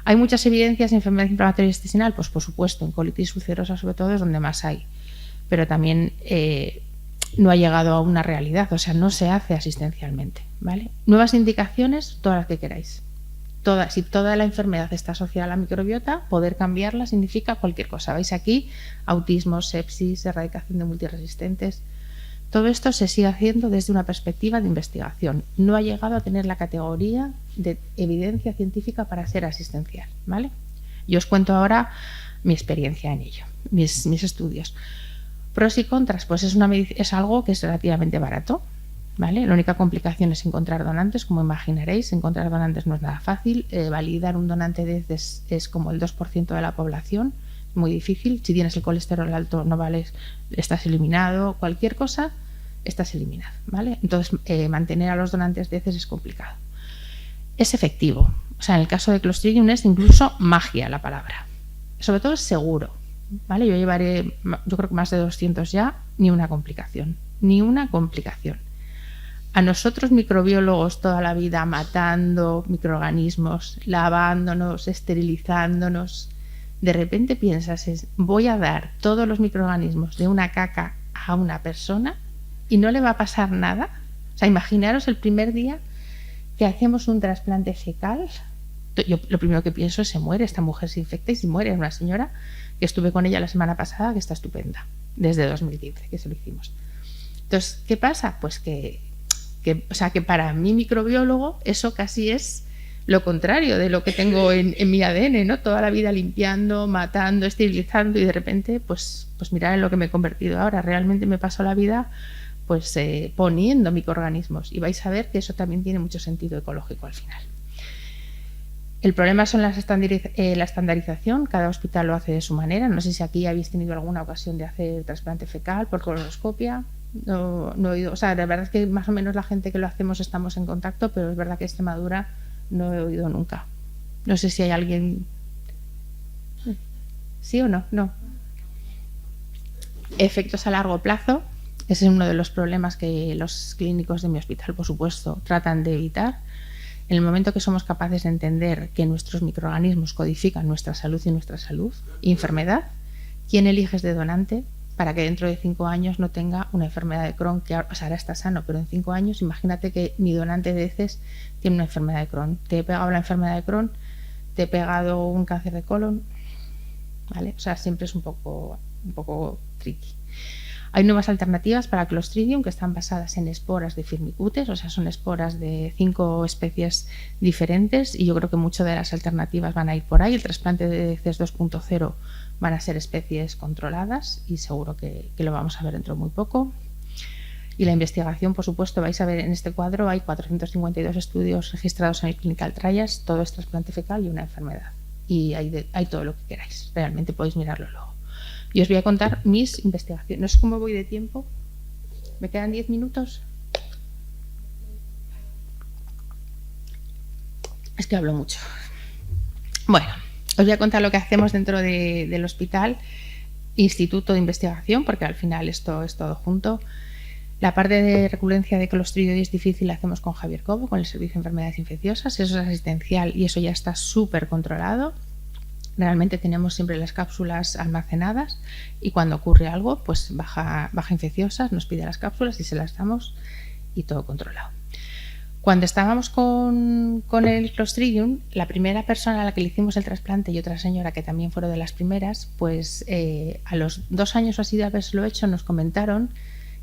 ¿Hay muchas evidencias de enfermedad inflamatoria intestinal? Pues por supuesto, en colitis ulcerosa sobre todo es donde más hay. Pero también no ha llegado a una realidad, o sea, no se hace asistencialmente, ¿vale? Nuevas indicaciones, todas las que queráis. Si toda la enfermedad está asociada a la microbiota, poder cambiarla significa cualquier cosa. Veis aquí, autismo, sepsis, erradicación de multiresistentes. Todo esto se sigue haciendo desde una perspectiva de investigación. No ha llegado a tener la categoría de evidencia científica para ser asistencial, ¿vale? Yo os cuento ahora mi experiencia en ello, mis estudios. Pros y contras, pues es algo que es relativamente barato, ¿vale? La única complicación es encontrar donantes, como imaginaréis. Encontrar donantes no es nada fácil. Validar un donante de heces es como el 2% de la población, muy difícil. Si tienes el colesterol alto no vales, estás eliminado. Cualquier cosa, estás eliminado, ¿vale? Entonces, mantener a los donantes de heces es complicado. Es efectivo. O sea, en el caso de Clostridium es incluso magia la palabra. Sobre todo es seguro, ¿vale? Yo creo que más de 200 ya, ni una complicación. Ni una complicación. A nosotros microbiólogos toda la vida matando microorganismos, lavándonos, esterilizándonos, de repente piensas, voy a dar todos los microorganismos de una caca a una persona y no le va a pasar nada. O sea, imaginaros el primer día que hacemos un trasplante fecal. Yo lo primero que pienso es: se muere, esta mujer se infecta y se muere. Es una señora que estuve con ella la semana pasada, que está estupenda, desde 2015 que se lo hicimos. Entonces, ¿qué pasa? Pues que para mí, microbiólogo, eso casi es lo contrario de lo que tengo en mi ADN, ¿no? Toda la vida limpiando, matando, esterilizando, y de repente, pues mirad en lo que me he convertido ahora. Realmente me paso la vida pues poniendo microorganismos, y vais a ver que eso también tiene mucho sentido ecológico al final. El problema son la estandarización. Cada hospital lo hace de su manera. No sé si aquí habéis tenido alguna ocasión de hacer trasplante fecal por colonoscopia. No he oído, o sea, la verdad es que más o menos la gente que lo hacemos estamos en contacto, pero es verdad que Extremadura no he oído nunca. No sé si hay alguien. ¿Sí o no? No. Efectos a largo plazo. Ese es uno de los problemas que los clínicos de mi hospital, por supuesto, tratan de evitar. En el momento que somos capaces de entender que nuestros microorganismos codifican nuestra salud y enfermedad, ¿quién eliges de donante para que dentro de 5 años no tenga una enfermedad de Crohn? Que ahora está sano, pero en 5 años, imagínate que mi donante de heces tiene una enfermedad de Crohn. Te he pegado la enfermedad de Crohn, te he pegado un cáncer de colon, ¿vale? O sea, siempre es un poco tricky. Hay nuevas alternativas para Clostridium que están basadas en esporas de Firmicutes, o sea, son esporas de 5 especies diferentes, y yo creo que muchas de las alternativas van a ir por ahí. El trasplante de CES 2.0 van a ser especies controladas, y seguro que lo vamos a ver dentro de muy poco. Y la investigación, por supuesto, vais a ver en este cuadro, hay 452 estudios registrados en el Clinical Trials, todo es trasplante fecal y una enfermedad. Y hay todo lo que queráis, realmente podéis mirarlo luego. Y os voy a contar mis investigaciones. No sé cómo voy de tiempo. ¿Me quedan 10 minutos? Es que hablo mucho. Bueno, os voy a contar lo que hacemos dentro del hospital, Instituto de Investigación, porque al final esto es todo junto. La parte de recurrencia de clostridioides difícil la hacemos con Javier Cobo, con el Servicio de Enfermedades Infecciosas. Eso es asistencial y eso ya está súper controlado. Realmente tenemos siempre las cápsulas almacenadas, y cuando ocurre algo, pues baja infecciosas, nos pide las cápsulas y se las damos, y todo controlado. Cuando estábamos con el Clostridium, la primera persona a la que le hicimos el trasplante y otra señora que también fueron de las primeras, pues a los 2 años o así de haberlo hecho, nos comentaron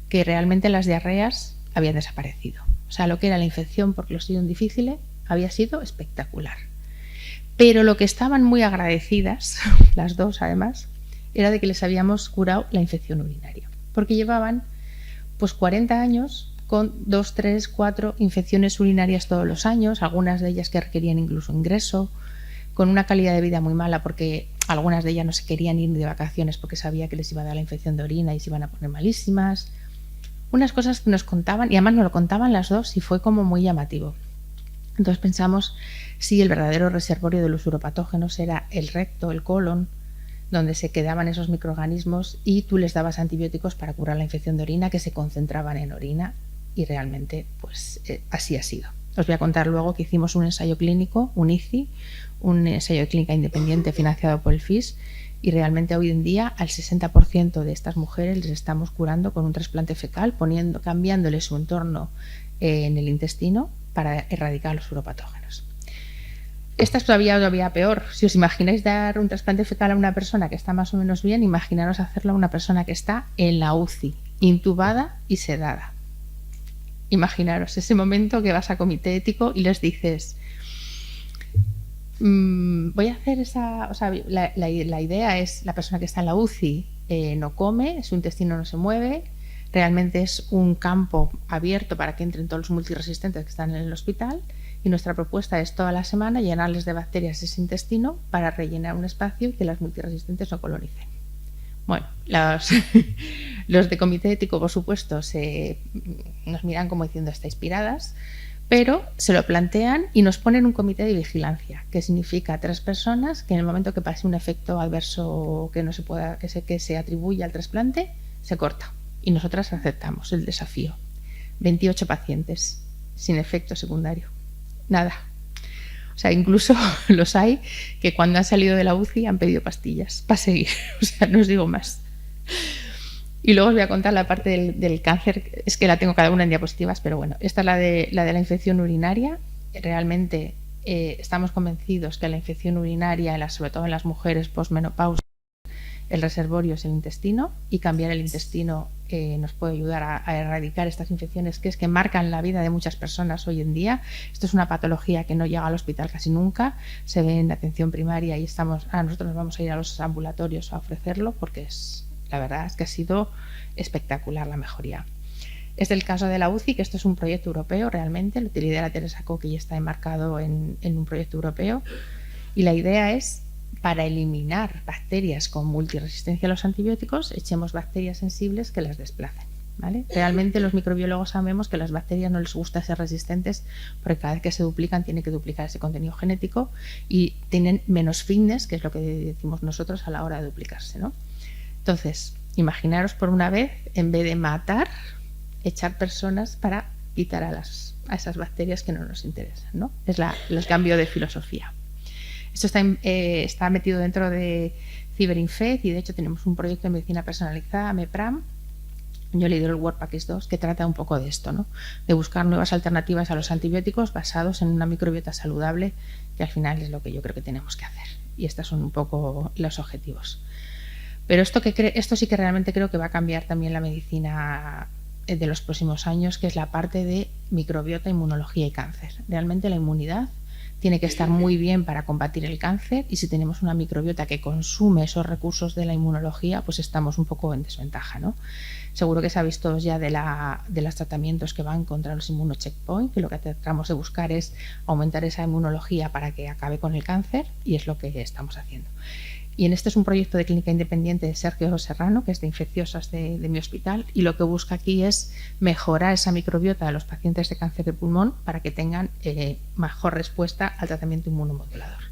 que realmente las diarreas habían desaparecido. O sea, lo que era la infección por Clostridium difficile había sido espectacular. Pero lo que estaban muy agradecidas, las dos además, era de que les habíamos curado la infección urinaria. Porque llevaban pues 40 años con 2, 3, 4 infecciones urinarias todos los años, algunas de ellas que requerían incluso ingreso, con una calidad de vida muy mala, porque algunas de ellas no se querían ir de vacaciones porque sabía que les iba a dar la infección de orina y se iban a poner malísimas. Unas cosas que nos contaban, y además nos lo contaban las dos, y fue como muy llamativo. Entonces pensamos si el verdadero reservorio de los uropatógenos era el recto, el colon, donde se quedaban esos microorganismos, y tú les dabas antibióticos para curar la infección de orina, que se concentraban en orina, y realmente pues así ha sido. Os voy a contar luego que hicimos un ensayo clínico, un ICI, un ensayo de clínica independiente financiado por el FIS, y realmente hoy en día al 60% de estas mujeres les estamos curando con un trasplante fecal, cambiándole su entorno en el intestino para erradicar los uropatógenos. Esta es todavía peor. Si os imagináis dar un trasplante fecal a una persona que está más o menos bien, imaginaros hacerlo a una persona que está en la UCI, intubada y sedada. Imaginaros ese momento que vas a comité ético y les dices: voy a hacer esa... O sea, la idea es, la persona que está en la UCI no come, su intestino no se mueve, realmente es un campo abierto para que entren todos los multiresistentes que están en el hospital, y nuestra propuesta es toda la semana llenarles de bacterias ese intestino para rellenar un espacio y que las multiresistentes no colonicen. Bueno, los de comité ético, por supuesto, nos miran como diciendo: estáis piradas, pero se lo plantean y nos ponen un comité de vigilancia, que significa 3 personas que en el momento que pase un efecto adverso que no se pueda, que se atribuya al trasplante, se corta. Y nosotras aceptamos el desafío. 28 pacientes sin efecto secundario. Nada. O sea, incluso los hay que cuando han salido de la UCI han pedido pastillas para seguir. O sea, no os digo más. Y luego os voy a contar la parte del cáncer, es que la tengo cada una en diapositivas, pero bueno, esta es la de la infección urinaria. Realmente estamos convencidos que la infección urinaria, sobre todo en las mujeres posmenopáusicas, el reservorio es el intestino, y cambiar el intestino nos puede ayudar a erradicar estas infecciones que marcan la vida de muchas personas hoy en día. Esto es una patología que no llega al hospital casi nunca, se ve en la atención primaria y nosotros nos vamos a ir a los ambulatorios a ofrecerlo porque la verdad es que ha sido espectacular la mejoría. Es el caso de la UCI, que esto es un proyecto europeo realmente, lo lidera Teresa Coque y está enmarcado en un proyecto europeo, y la idea es, para eliminar bacterias con multiresistencia a los antibióticos, echemos bacterias sensibles que las desplacen, ¿vale? Realmente los microbiólogos sabemos que a las bacterias no les gusta ser resistentes porque cada vez que se duplican tiene que duplicar ese contenido genético y tienen menos fitness, que es lo que decimos nosotros a la hora de duplicarse, ¿no? Entonces, imaginaros por una vez, en vez de matar, echar personas para quitar a esas bacterias que no nos interesan, ¿no? Es el cambio de filosofía. Esto está metido dentro de CiberinFed y de hecho tenemos un proyecto de medicina personalizada, MEPRAM. Yo lidero el WordPackage 2, que trata un poco de esto, ¿no? De buscar nuevas alternativas a los antibióticos basados en una microbiota saludable, que al final es lo que yo creo que tenemos que hacer. Y estos son un poco los objetivos. Pero esto sí que realmente creo que va a cambiar también la medicina de los próximos años, que es la parte de microbiota, inmunología y cáncer. Realmente la inmunidad tiene que estar muy bien para combatir el cáncer, y si tenemos una microbiota que consume esos recursos de la inmunología, pues estamos un poco en desventaja, ¿no? Seguro que sabéis todos ya de los tratamientos que van contra los inmunocheckpoint, que lo que tratamos de buscar es aumentar esa inmunología para que acabe con el cáncer, y es lo que estamos haciendo. Y este es un proyecto de clínica independiente de Sergio Serrano, que es de infecciosas de mi hospital, y lo que busca aquí es mejorar esa microbiota de los pacientes de cáncer de pulmón para que tengan mejor respuesta al tratamiento inmunomodulador.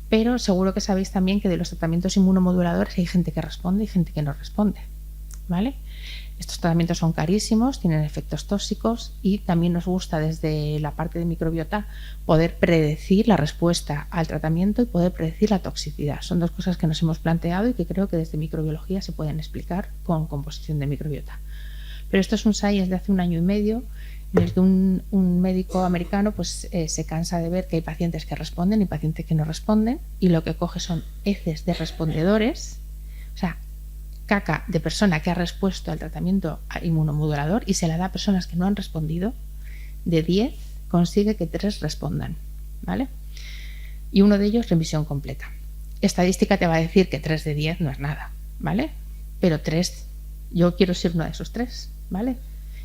Pero seguro que sabéis también que de los tratamientos inmunomoduladores hay gente que responde y gente que no responde, ¿vale? Estos tratamientos son carísimos, tienen efectos tóxicos, y también nos gusta desde la parte de microbiota poder predecir la respuesta al tratamiento y poder predecir la toxicidad. Son dos cosas que nos hemos planteado y que creo que desde microbiología se pueden explicar con composición de microbiota. Pero esto es un science de hace 1 año y medio en el que un médico americano pues, se cansa de ver que hay pacientes que responden y pacientes que no responden, y lo que coge son heces de respondedores, o sea, caca de persona que ha respuesto al tratamiento inmunomodulador, y se la da a personas que no han respondido. De 10 consigue que 3 respondan, ¿vale? Y uno de ellos remisión completa. Estadística te va a decir que 3 de 10 no es nada, ¿vale? Pero 3, yo quiero ser uno de esos 3, ¿vale?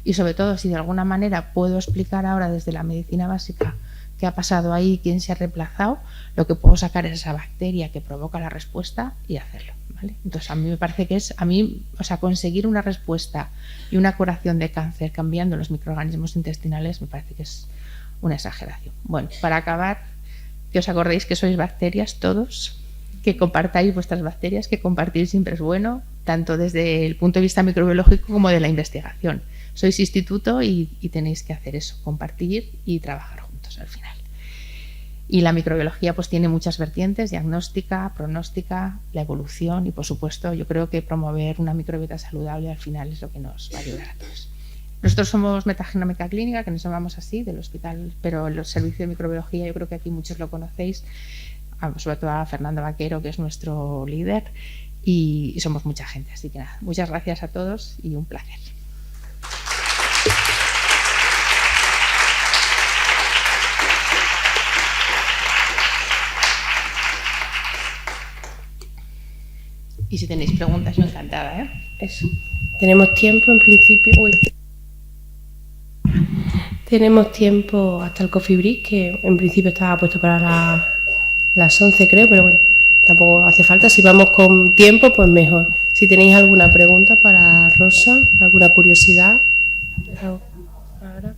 Y sobre todo, si de alguna manera puedo explicar ahora desde la medicina básica qué ha pasado ahí, quién se ha reemplazado, lo que puedo sacar es esa bacteria que provoca la respuesta y hacerlo, ¿vale? Entonces a mí me parece que conseguir una respuesta y una curación de cáncer cambiando los microorganismos intestinales me parece que es una exageración. Bueno, para acabar, que os acordéis que sois bacterias todos, que compartáis vuestras bacterias, que compartir siempre es bueno, tanto desde el punto de vista microbiológico como de la investigación. Sois instituto y tenéis que hacer eso, compartir y trabajar juntos al final. Y la microbiología pues tiene muchas vertientes: diagnóstica, pronóstica, la evolución, y por supuesto yo creo que promover una microbiota saludable al final es lo que nos va a ayudar a todos. Nosotros somos Metagenómica Clínica, que nos llamamos así, del hospital, pero el servicio de microbiología yo creo que aquí muchos lo conocéis, sobre todo a Fernando Vaquero, que es nuestro líder, y somos mucha gente. Así que nada, muchas gracias a todos y un placer. Y si tenéis preguntas, yo encantada, ¿eh? Eso. Tenemos tiempo en principio. Tenemos tiempo hasta el coffee break, que en principio estaba puesto para las 11, creo, pero bueno, tampoco hace falta. Si vamos con tiempo, pues mejor. Si tenéis alguna pregunta para Rosa, alguna curiosidad. Ahora.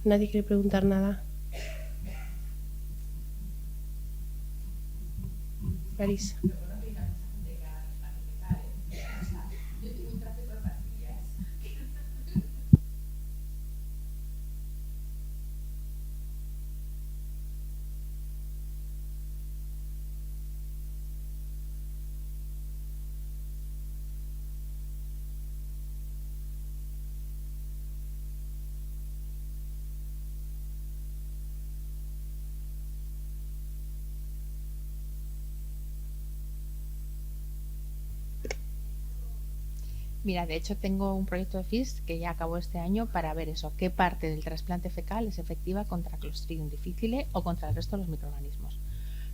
¿Nadie quiere preguntar nada? Marisa. Mira, de hecho tengo un proyecto de FIS que ya acabó este año para ver eso, qué parte del trasplante fecal es efectiva contra Clostridium difficile o contra el resto de los microorganismos.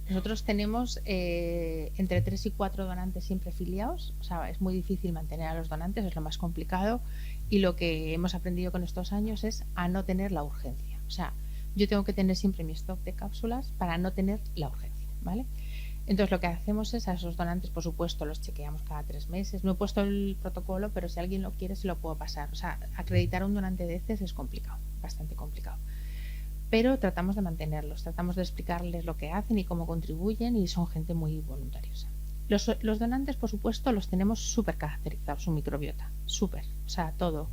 Nosotros tenemos entre 3 y 4 donantes siempre filiados, o sea, es muy difícil mantener a los donantes, es lo más complicado, y lo que hemos aprendido con estos años es a no tener la urgencia. O sea, yo tengo que tener siempre mi stock de cápsulas para no tener la urgencia, ¿vale? Entonces lo que hacemos es a esos donantes, por supuesto, los chequeamos cada 3 meses. No he puesto el protocolo, pero si alguien lo quiere se lo puedo pasar. O sea, acreditar a un donante de heces es complicado, bastante complicado. Pero tratamos de mantenerlos, tratamos de explicarles lo que hacen y cómo contribuyen, y son gente muy voluntariosa. Los donantes, por supuesto, los tenemos súper caracterizados, su microbiota, súper, o sea, todo.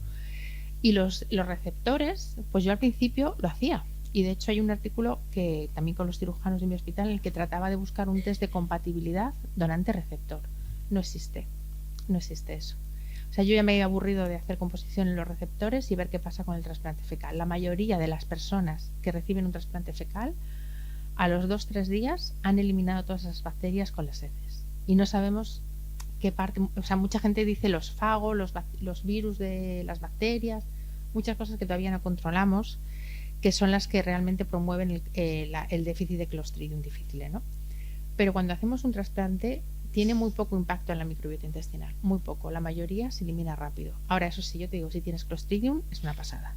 Y los receptores, pues yo al principio lo hacía. Y de hecho hay un artículo que también con los cirujanos de mi hospital en el que trataba de buscar un test de compatibilidad donante-receptor. No existe eso. O sea, yo ya me he aburrido de hacer composición en los receptores y ver qué pasa con el trasplante fecal. La mayoría de las personas que reciben un trasplante fecal, a los 2-3 días han eliminado todas esas bacterias con las heces. Y no sabemos qué parte, o sea, mucha gente dice los fagos, los virus de las bacterias, muchas cosas que todavía no controlamos, que son las que realmente promueven el déficit de Clostridium difficile, ¿no? Pero cuando hacemos un trasplante tiene muy poco impacto en la microbiota intestinal, muy poco, la mayoría se elimina rápido. Ahora, eso sí, yo te digo, si tienes Clostridium es una pasada,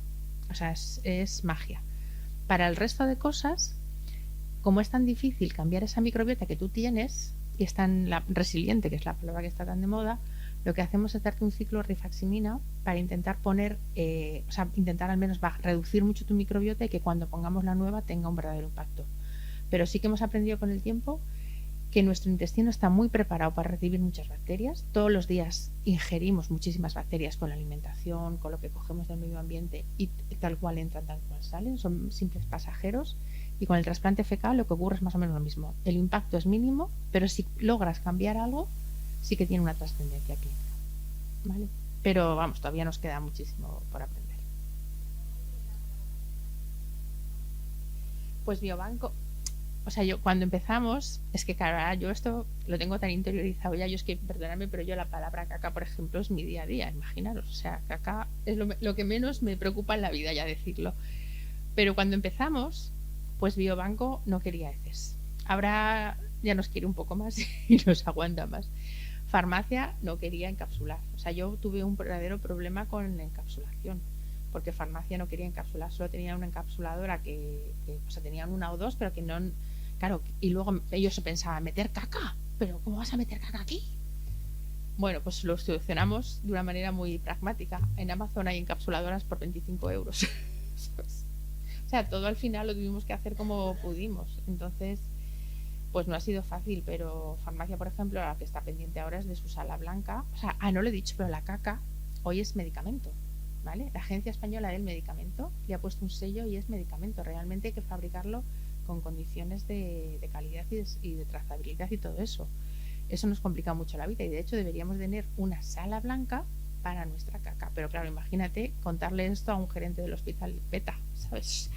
o sea, es magia. Para el resto de cosas, como es tan difícil cambiar esa microbiota que tú tienes, y es tan resiliente, que es la palabra que está tan de moda, lo que hacemos es darte un ciclo rifaximina para intentar poner, o sea, intentar al menos reducir mucho tu microbiota y que cuando pongamos la nueva tenga un verdadero impacto. Pero sí que hemos aprendido con el tiempo que nuestro intestino está muy preparado para recibir muchas bacterias. Todos los días ingerimos muchísimas bacterias con la alimentación, con lo que cogemos del medio ambiente, y tal cual entran, tal cual salen, son simples pasajeros. Y con el trasplante fecal lo que ocurre es más o menos lo mismo. El impacto es mínimo, pero si logras cambiar algo, sí que tiene una trascendencia clínica, ¿vale? Pero vamos, todavía nos queda muchísimo por aprender. Pues Biobanco, o sea, yo cuando empezamos, es que claro, yo esto lo tengo tan interiorizado ya, yo es que, perdóname, pero yo la palabra caca, por ejemplo, es mi día a día, imaginaros, o sea, caca es lo que menos me preocupa en la vida, ya decirlo. Pero cuando empezamos, pues Biobanco no quería heces. Ahora ya nos quiere un poco más y nos aguanta más. Farmacia no quería encapsular. O sea, yo tuve un verdadero problema con la encapsulación, porque Farmacia no quería encapsular, solo tenían una encapsuladora que o sea, tenían una o dos, pero que no... Claro, y luego ellos se pensaban, ¿meter caca? ¿Pero cómo vas a meter caca aquí? Bueno, pues lo solucionamos de una manera muy pragmática. En Amazon hay encapsuladoras por 25 euros. O sea, todo al final lo tuvimos que hacer como pudimos. Entonces, pues no ha sido fácil, pero Farmacia, por ejemplo, la que está pendiente ahora es de su sala blanca. O sea, no lo he dicho, pero la caca hoy es medicamento, ¿vale? La Agencia Española del Medicamento le ha puesto un sello y es medicamento. Realmente hay que fabricarlo con condiciones de calidad y de trazabilidad y todo eso. Eso nos complica mucho la vida y de hecho deberíamos tener una sala blanca para nuestra caca. Pero claro, imagínate contarle esto a un gerente del hospital PETA, ¿sabes?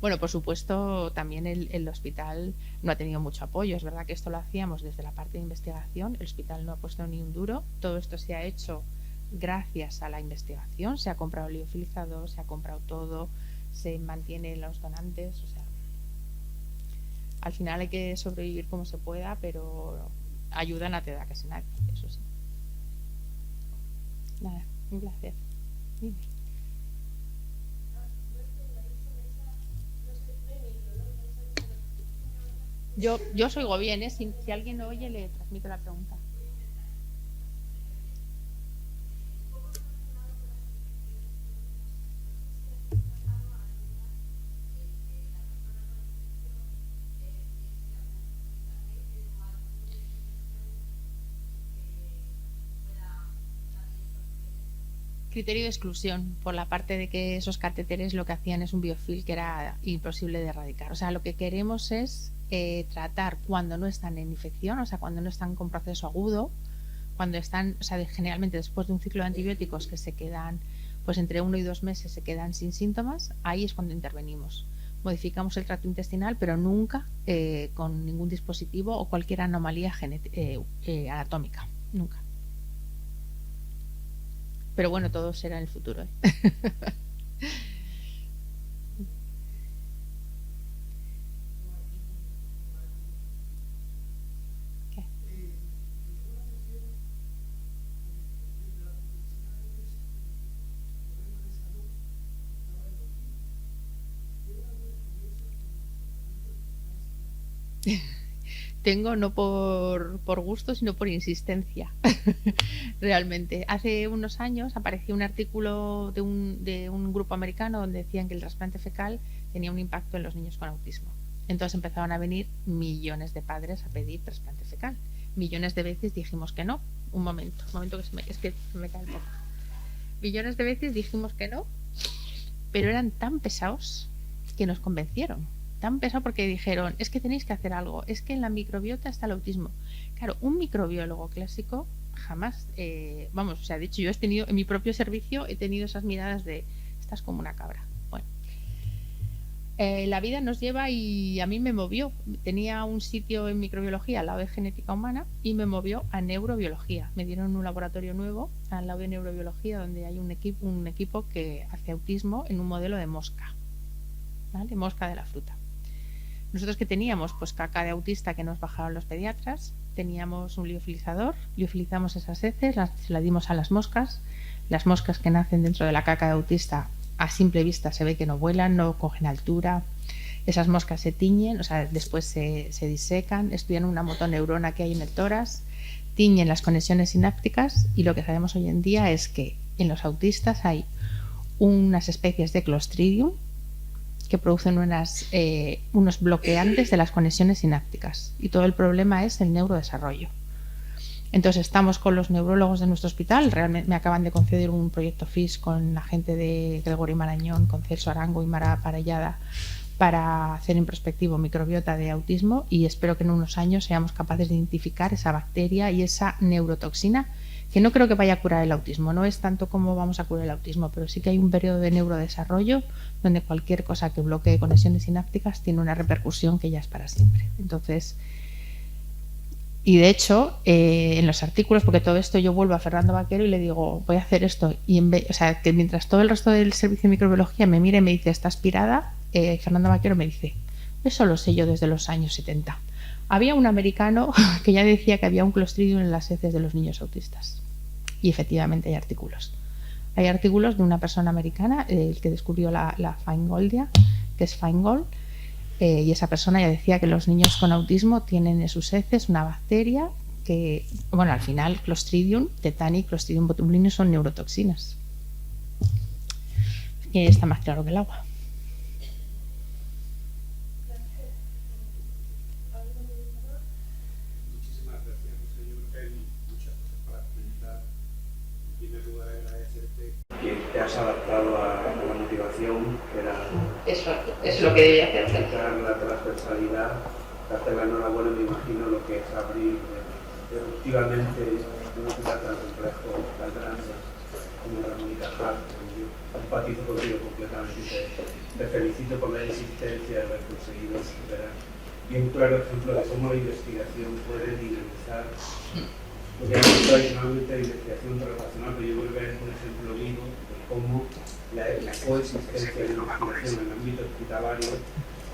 Bueno, por supuesto, también el hospital no ha tenido mucho apoyo. Es verdad que esto lo hacíamos desde la parte de investigación. El hospital no ha puesto ni un duro. Todo esto se ha hecho gracias a la investigación. Se ha comprado el liofilizador, se ha comprado todo, se mantienen los donantes. O sea, al final hay que sobrevivir como se pueda, pero ayuda no te da casi nadie, eso sí. Nada, un placer. Dime. Yo os oigo bien, ¿eh? Si alguien lo oye, le transmito la pregunta. Criterio de exclusión, por la parte de que esos catéteres lo que hacían es un biofilm que era imposible de erradicar. O sea, lo que queremos es tratar cuando no están en infección, o sea, cuando no están con proceso agudo, cuando están, o sea, generalmente después de un ciclo de antibióticos que se quedan, pues entre 1 y 2 meses se quedan sin síntomas, ahí es cuando intervenimos. Modificamos el tracto intestinal, pero nunca con ningún dispositivo o cualquier anomalía anatómica, nunca. Pero bueno, todo será en el futuro, ¿eh? ¿Qué? Tengo no por gusto, sino por insistencia. Realmente. Hace unos años apareció un artículo de un grupo americano donde decían que el trasplante fecal tenía un impacto en los niños con autismo. Entonces empezaron a venir millones de padres a pedir trasplante fecal. Millones de veces dijimos que no. Un momento que es que se me cae el poco. Millones de veces dijimos que no, pero eran tan pesados que nos convencieron. Tan pesado porque dijeron, es que tenéis que hacer algo, es que en la microbiota está el autismo. Claro, un microbiólogo clásico jamás, vamos, o sea, de hecho yo he tenido, en mi propio servicio he tenido esas miradas de, estás como una cabra. Bueno, la vida nos lleva y a mí me movió. Tenía un sitio en microbiología al lado de genética humana y me movió a neurobiología. Me dieron un laboratorio nuevo al lado de neurobiología donde hay un equipo que hace autismo en un modelo de mosca, ¿vale? Mosca de la fruta. Nosotros que teníamos, pues caca de autista que nos bajaron los pediatras, teníamos un liofilizador, liofilizamos esas heces, se las dimos a las moscas que nacen dentro de la caca de autista a simple vista se ve que no vuelan, no cogen altura, esas moscas se tiñen, o sea, después se disecan, estudian una motoneurona que hay en el tórax, tiñen las conexiones sinápticas y lo que sabemos hoy en día es que en los autistas hay unas especies de Clostridium que producen unos bloqueantes de las conexiones sinápticas y todo el problema es el neurodesarrollo. Entonces estamos con los neurólogos de nuestro hospital, realmente me acaban de conceder un proyecto FIS con la gente de Gregorio Marañón, con Celso Arango y Mara Parellada para hacer en prospectivo microbiota de autismo y espero que en unos años seamos capaces de identificar esa bacteria y esa neurotoxina que no creo que vaya a curar el autismo, no es tanto como vamos a curar el autismo, pero sí que hay un periodo de neurodesarrollo donde cualquier cosa que bloquee conexiones sinápticas tiene una repercusión que ya es para siempre. Entonces, y de hecho, en los artículos, porque todo esto yo vuelvo a Fernando Vaquero y le digo, voy a hacer esto, y o sea, que mientras todo el resto del servicio de microbiología me mira y me dice, está aspirada, Fernando Vaquero me dice, eso lo sé yo desde los años 70. Había un americano que ya decía que había un Clostridium en las heces de los niños autistas. Y efectivamente hay artículos. Hay artículos de una persona americana, el que descubrió la Feingoldea, que es Feingold, y esa persona ya decía que los niños con autismo tienen en sus heces una bacteria que, bueno, al final Clostridium tetani y Clostridium botulinum son neurotoxinas. Y está más claro que el agua. Que te has adaptado a la motivación, que era Eso es lo que debía hacer. la transversalidad, darte la enhorabuena, me imagino lo que es abrir eruptivamente un hospital tan complejo, tan grande como Ramón y Cajal. Yo empatizo contigo completamente, te felicito por la insistencia de haber conseguido superar. Y un claro ejemplo de cómo la investigación puede dinamizar. Porque tradicionalmente la investigación relacional, pero yo creo que es un ejemplo vivo de cómo la coexistencia de la investigación en el ámbito hospitalario,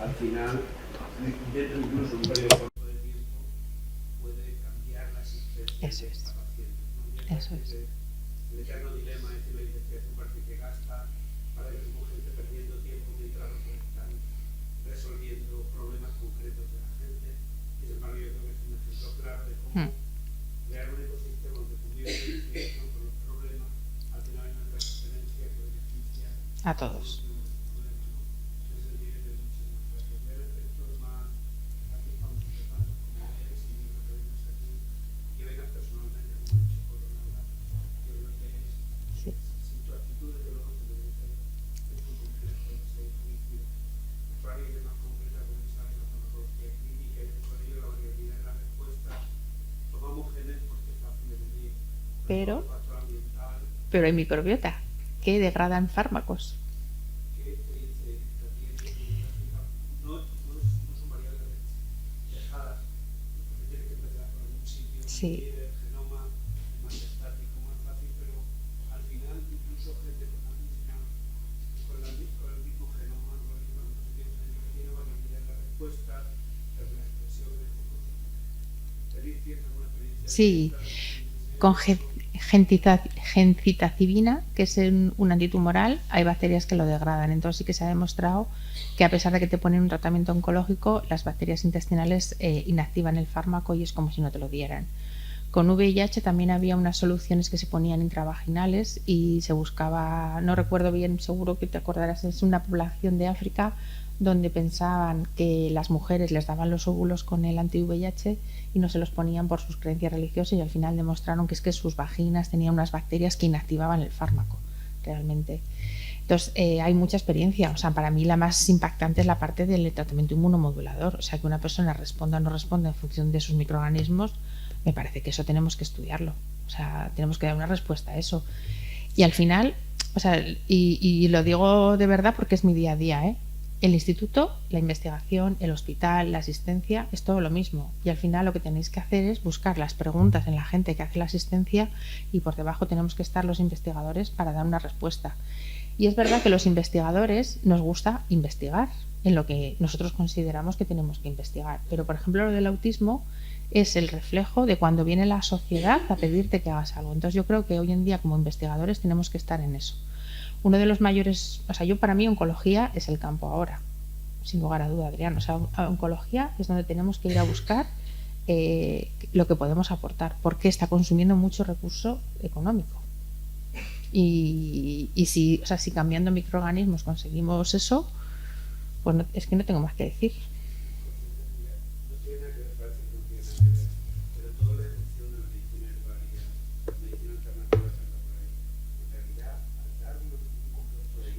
al final, dentro incluso de un periodo corto de tiempo, puede cambiar la existencia de esta paciente. Eso es. El eterno dilema es que la investigación parece que gasta, para que tenemos gente perdiendo tiempo mientras están resolviendo problemas concretos de la gente. Y sin embargo, yo creo que es un ejemplo claro de cómo crear un ecosistema donde convive la investigación con los problemas, al final hay una transferencia que beneficia a todos. Pero hay microbiota que degradan fármacos. Sí. Sí, con gencitazibina, que es un antitumoral, hay bacterias que lo degradan. Entonces sí que se ha demostrado que a pesar de que te ponen un tratamiento oncológico, las bacterias intestinales inactivan el fármaco y es como si no te lo dieran. Con VIH también había unas soluciones que se ponían intravaginales y se buscaba, no recuerdo bien, seguro que te acordarás, es una población de África donde pensaban que las mujeres les daban los óvulos con el anti-VIH y no se los ponían por sus creencias religiosas y al final demostraron que es que sus vaginas tenían unas bacterias que inactivaban el fármaco realmente. Entonces hay mucha experiencia, o sea, para mí la más impactante es la parte del tratamiento inmunomodulador, o sea, que una persona responda o no responda en función de sus microorganismos. Me parece que eso tenemos que estudiarlo, o sea, tenemos que dar una respuesta a eso. Y al final, o sea, y lo digo de verdad porque es mi día a día, ¿eh? El instituto, la investigación, el hospital, la asistencia, es todo lo mismo. Y al final lo que tenéis que hacer es buscar las preguntas en la gente que hace la asistencia y por debajo tenemos que estar los investigadores para dar una respuesta. Y es verdad que los investigadores nos gusta investigar en lo que nosotros consideramos que tenemos que investigar. Pero, por ejemplo, lo del autismo es el reflejo de cuando viene la sociedad a pedirte que hagas algo. Entonces yo creo que hoy en día como investigadores tenemos que estar en eso. Uno de los mayores, o sea, para mí oncología es el campo ahora, sin lugar a duda, Adrián. O sea, oncología es donde tenemos que ir a buscar lo que podemos aportar, porque está consumiendo mucho recurso económico. Y si, o sea, si cambiando microorganismos conseguimos eso, pues no, es que no tengo más que decir.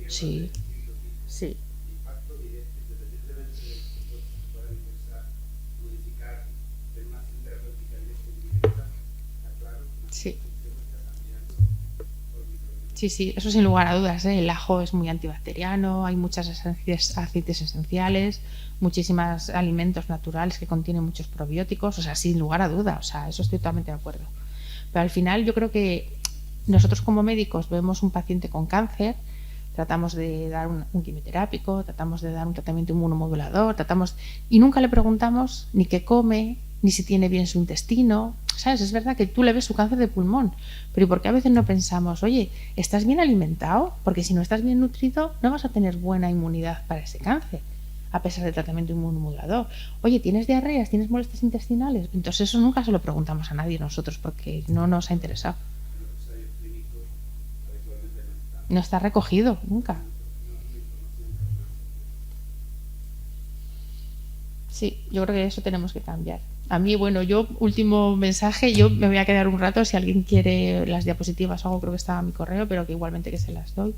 Sí, sí. Sí. Sí, sí, eso sin lugar a dudas, ¿eh? El ajo es muy antibacteriano, hay muchas aceites esenciales, muchísimos alimentos naturales que contienen muchos probióticos, o sea, sin lugar a duda, o sea, eso estoy totalmente de acuerdo. Pero al final yo creo que nosotros como médicos vemos un paciente con cáncer, tratamos de dar un quimioterápico, tratamos de dar un tratamiento inmunomodulador, y nunca le preguntamos ni qué come, ni si tiene bien su intestino, ¿sabes? Es verdad que tú le ves su cáncer de pulmón, pero ¿y por qué a veces no pensamos, oye, ¿estás bien alimentado? Porque si no estás bien nutrido no vas a tener buena inmunidad para ese cáncer, a pesar del tratamiento inmunomodulador. Oye, ¿tienes diarreas? ¿Tienes molestias intestinales? Entonces eso nunca se lo preguntamos a nadie nosotros porque no nos ha interesado. No está recogido, nunca. Sí, yo creo que eso tenemos que cambiar. A mí, bueno, yo, último mensaje, yo me voy a quedar un rato, si alguien quiere las diapositivas o algo, creo que estaba en mi correo, pero que igualmente que se las doy.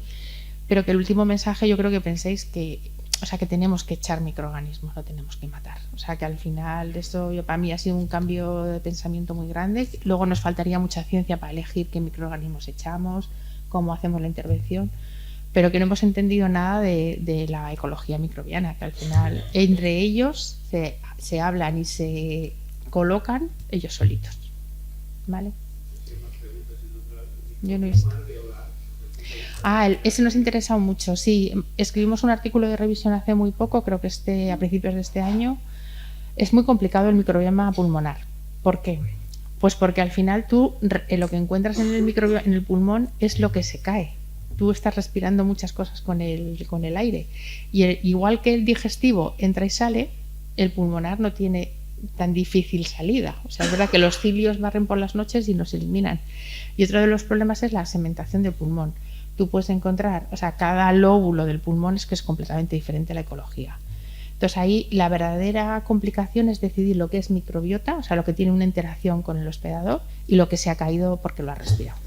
Pero que el último mensaje yo creo que penséis que, o sea, que tenemos que echar microorganismos, no tenemos que matar. O sea, que al final esto para mí ha sido un cambio de pensamiento muy grande. Luego nos faltaría mucha ciencia para elegir qué microorganismos echamos, cómo hacemos la intervención, pero que no hemos entendido nada de la ecología microbiana, que al final entre ellos se hablan y se colocan ellos solitos, ¿vale? Yo no he visto. Ese nos ha interesado mucho, sí. Escribimos un artículo de revisión hace muy poco, creo que a principios de este año. Es muy complicado el microbioma pulmonar. ¿Por qué? Pues porque al final tú lo que encuentras en el pulmón es lo que se cae. Tú estás respirando muchas cosas con el aire. Y igual que el digestivo entra y sale, el pulmonar no tiene tan difícil salida. O sea, es verdad que los cilios barren por las noches y nos eliminan. Y otro de los problemas es la segmentación del pulmón. Tú puedes encontrar, o sea, cada lóbulo del pulmón es completamente diferente a la ecología. Entonces ahí la verdadera complicación es decidir lo que es microbiota, o sea, lo que tiene una interacción con el hospedador, y lo que se ha caído porque lo ha respirado.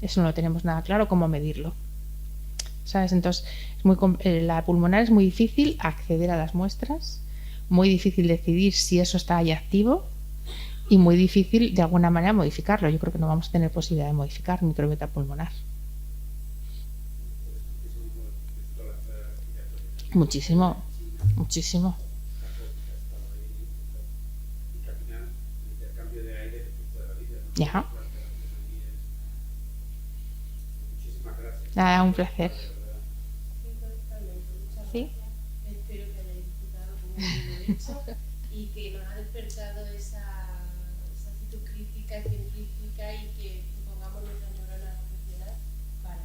Eso no lo tenemos nada claro cómo medirlo, ¿sabes? Entonces la pulmonar es muy difícil acceder a las muestras, muy difícil decidir si eso está ahí activo y muy difícil de alguna manera modificarlo. Yo creo que no vamos a tener posibilidad de modificar microbiota pulmonar. Muchísimo. Ya. Nada, un placer. ¿Sí? Espero que hayáis disfrutado como yo lo he hecho y que nos ha despertado esa actitud crítica y científica y que pongamos nuestras neuronas a funcionar para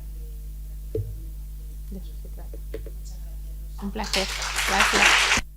que De eso se trata. Muchas gracias, Rosa. Un placer. Gracias.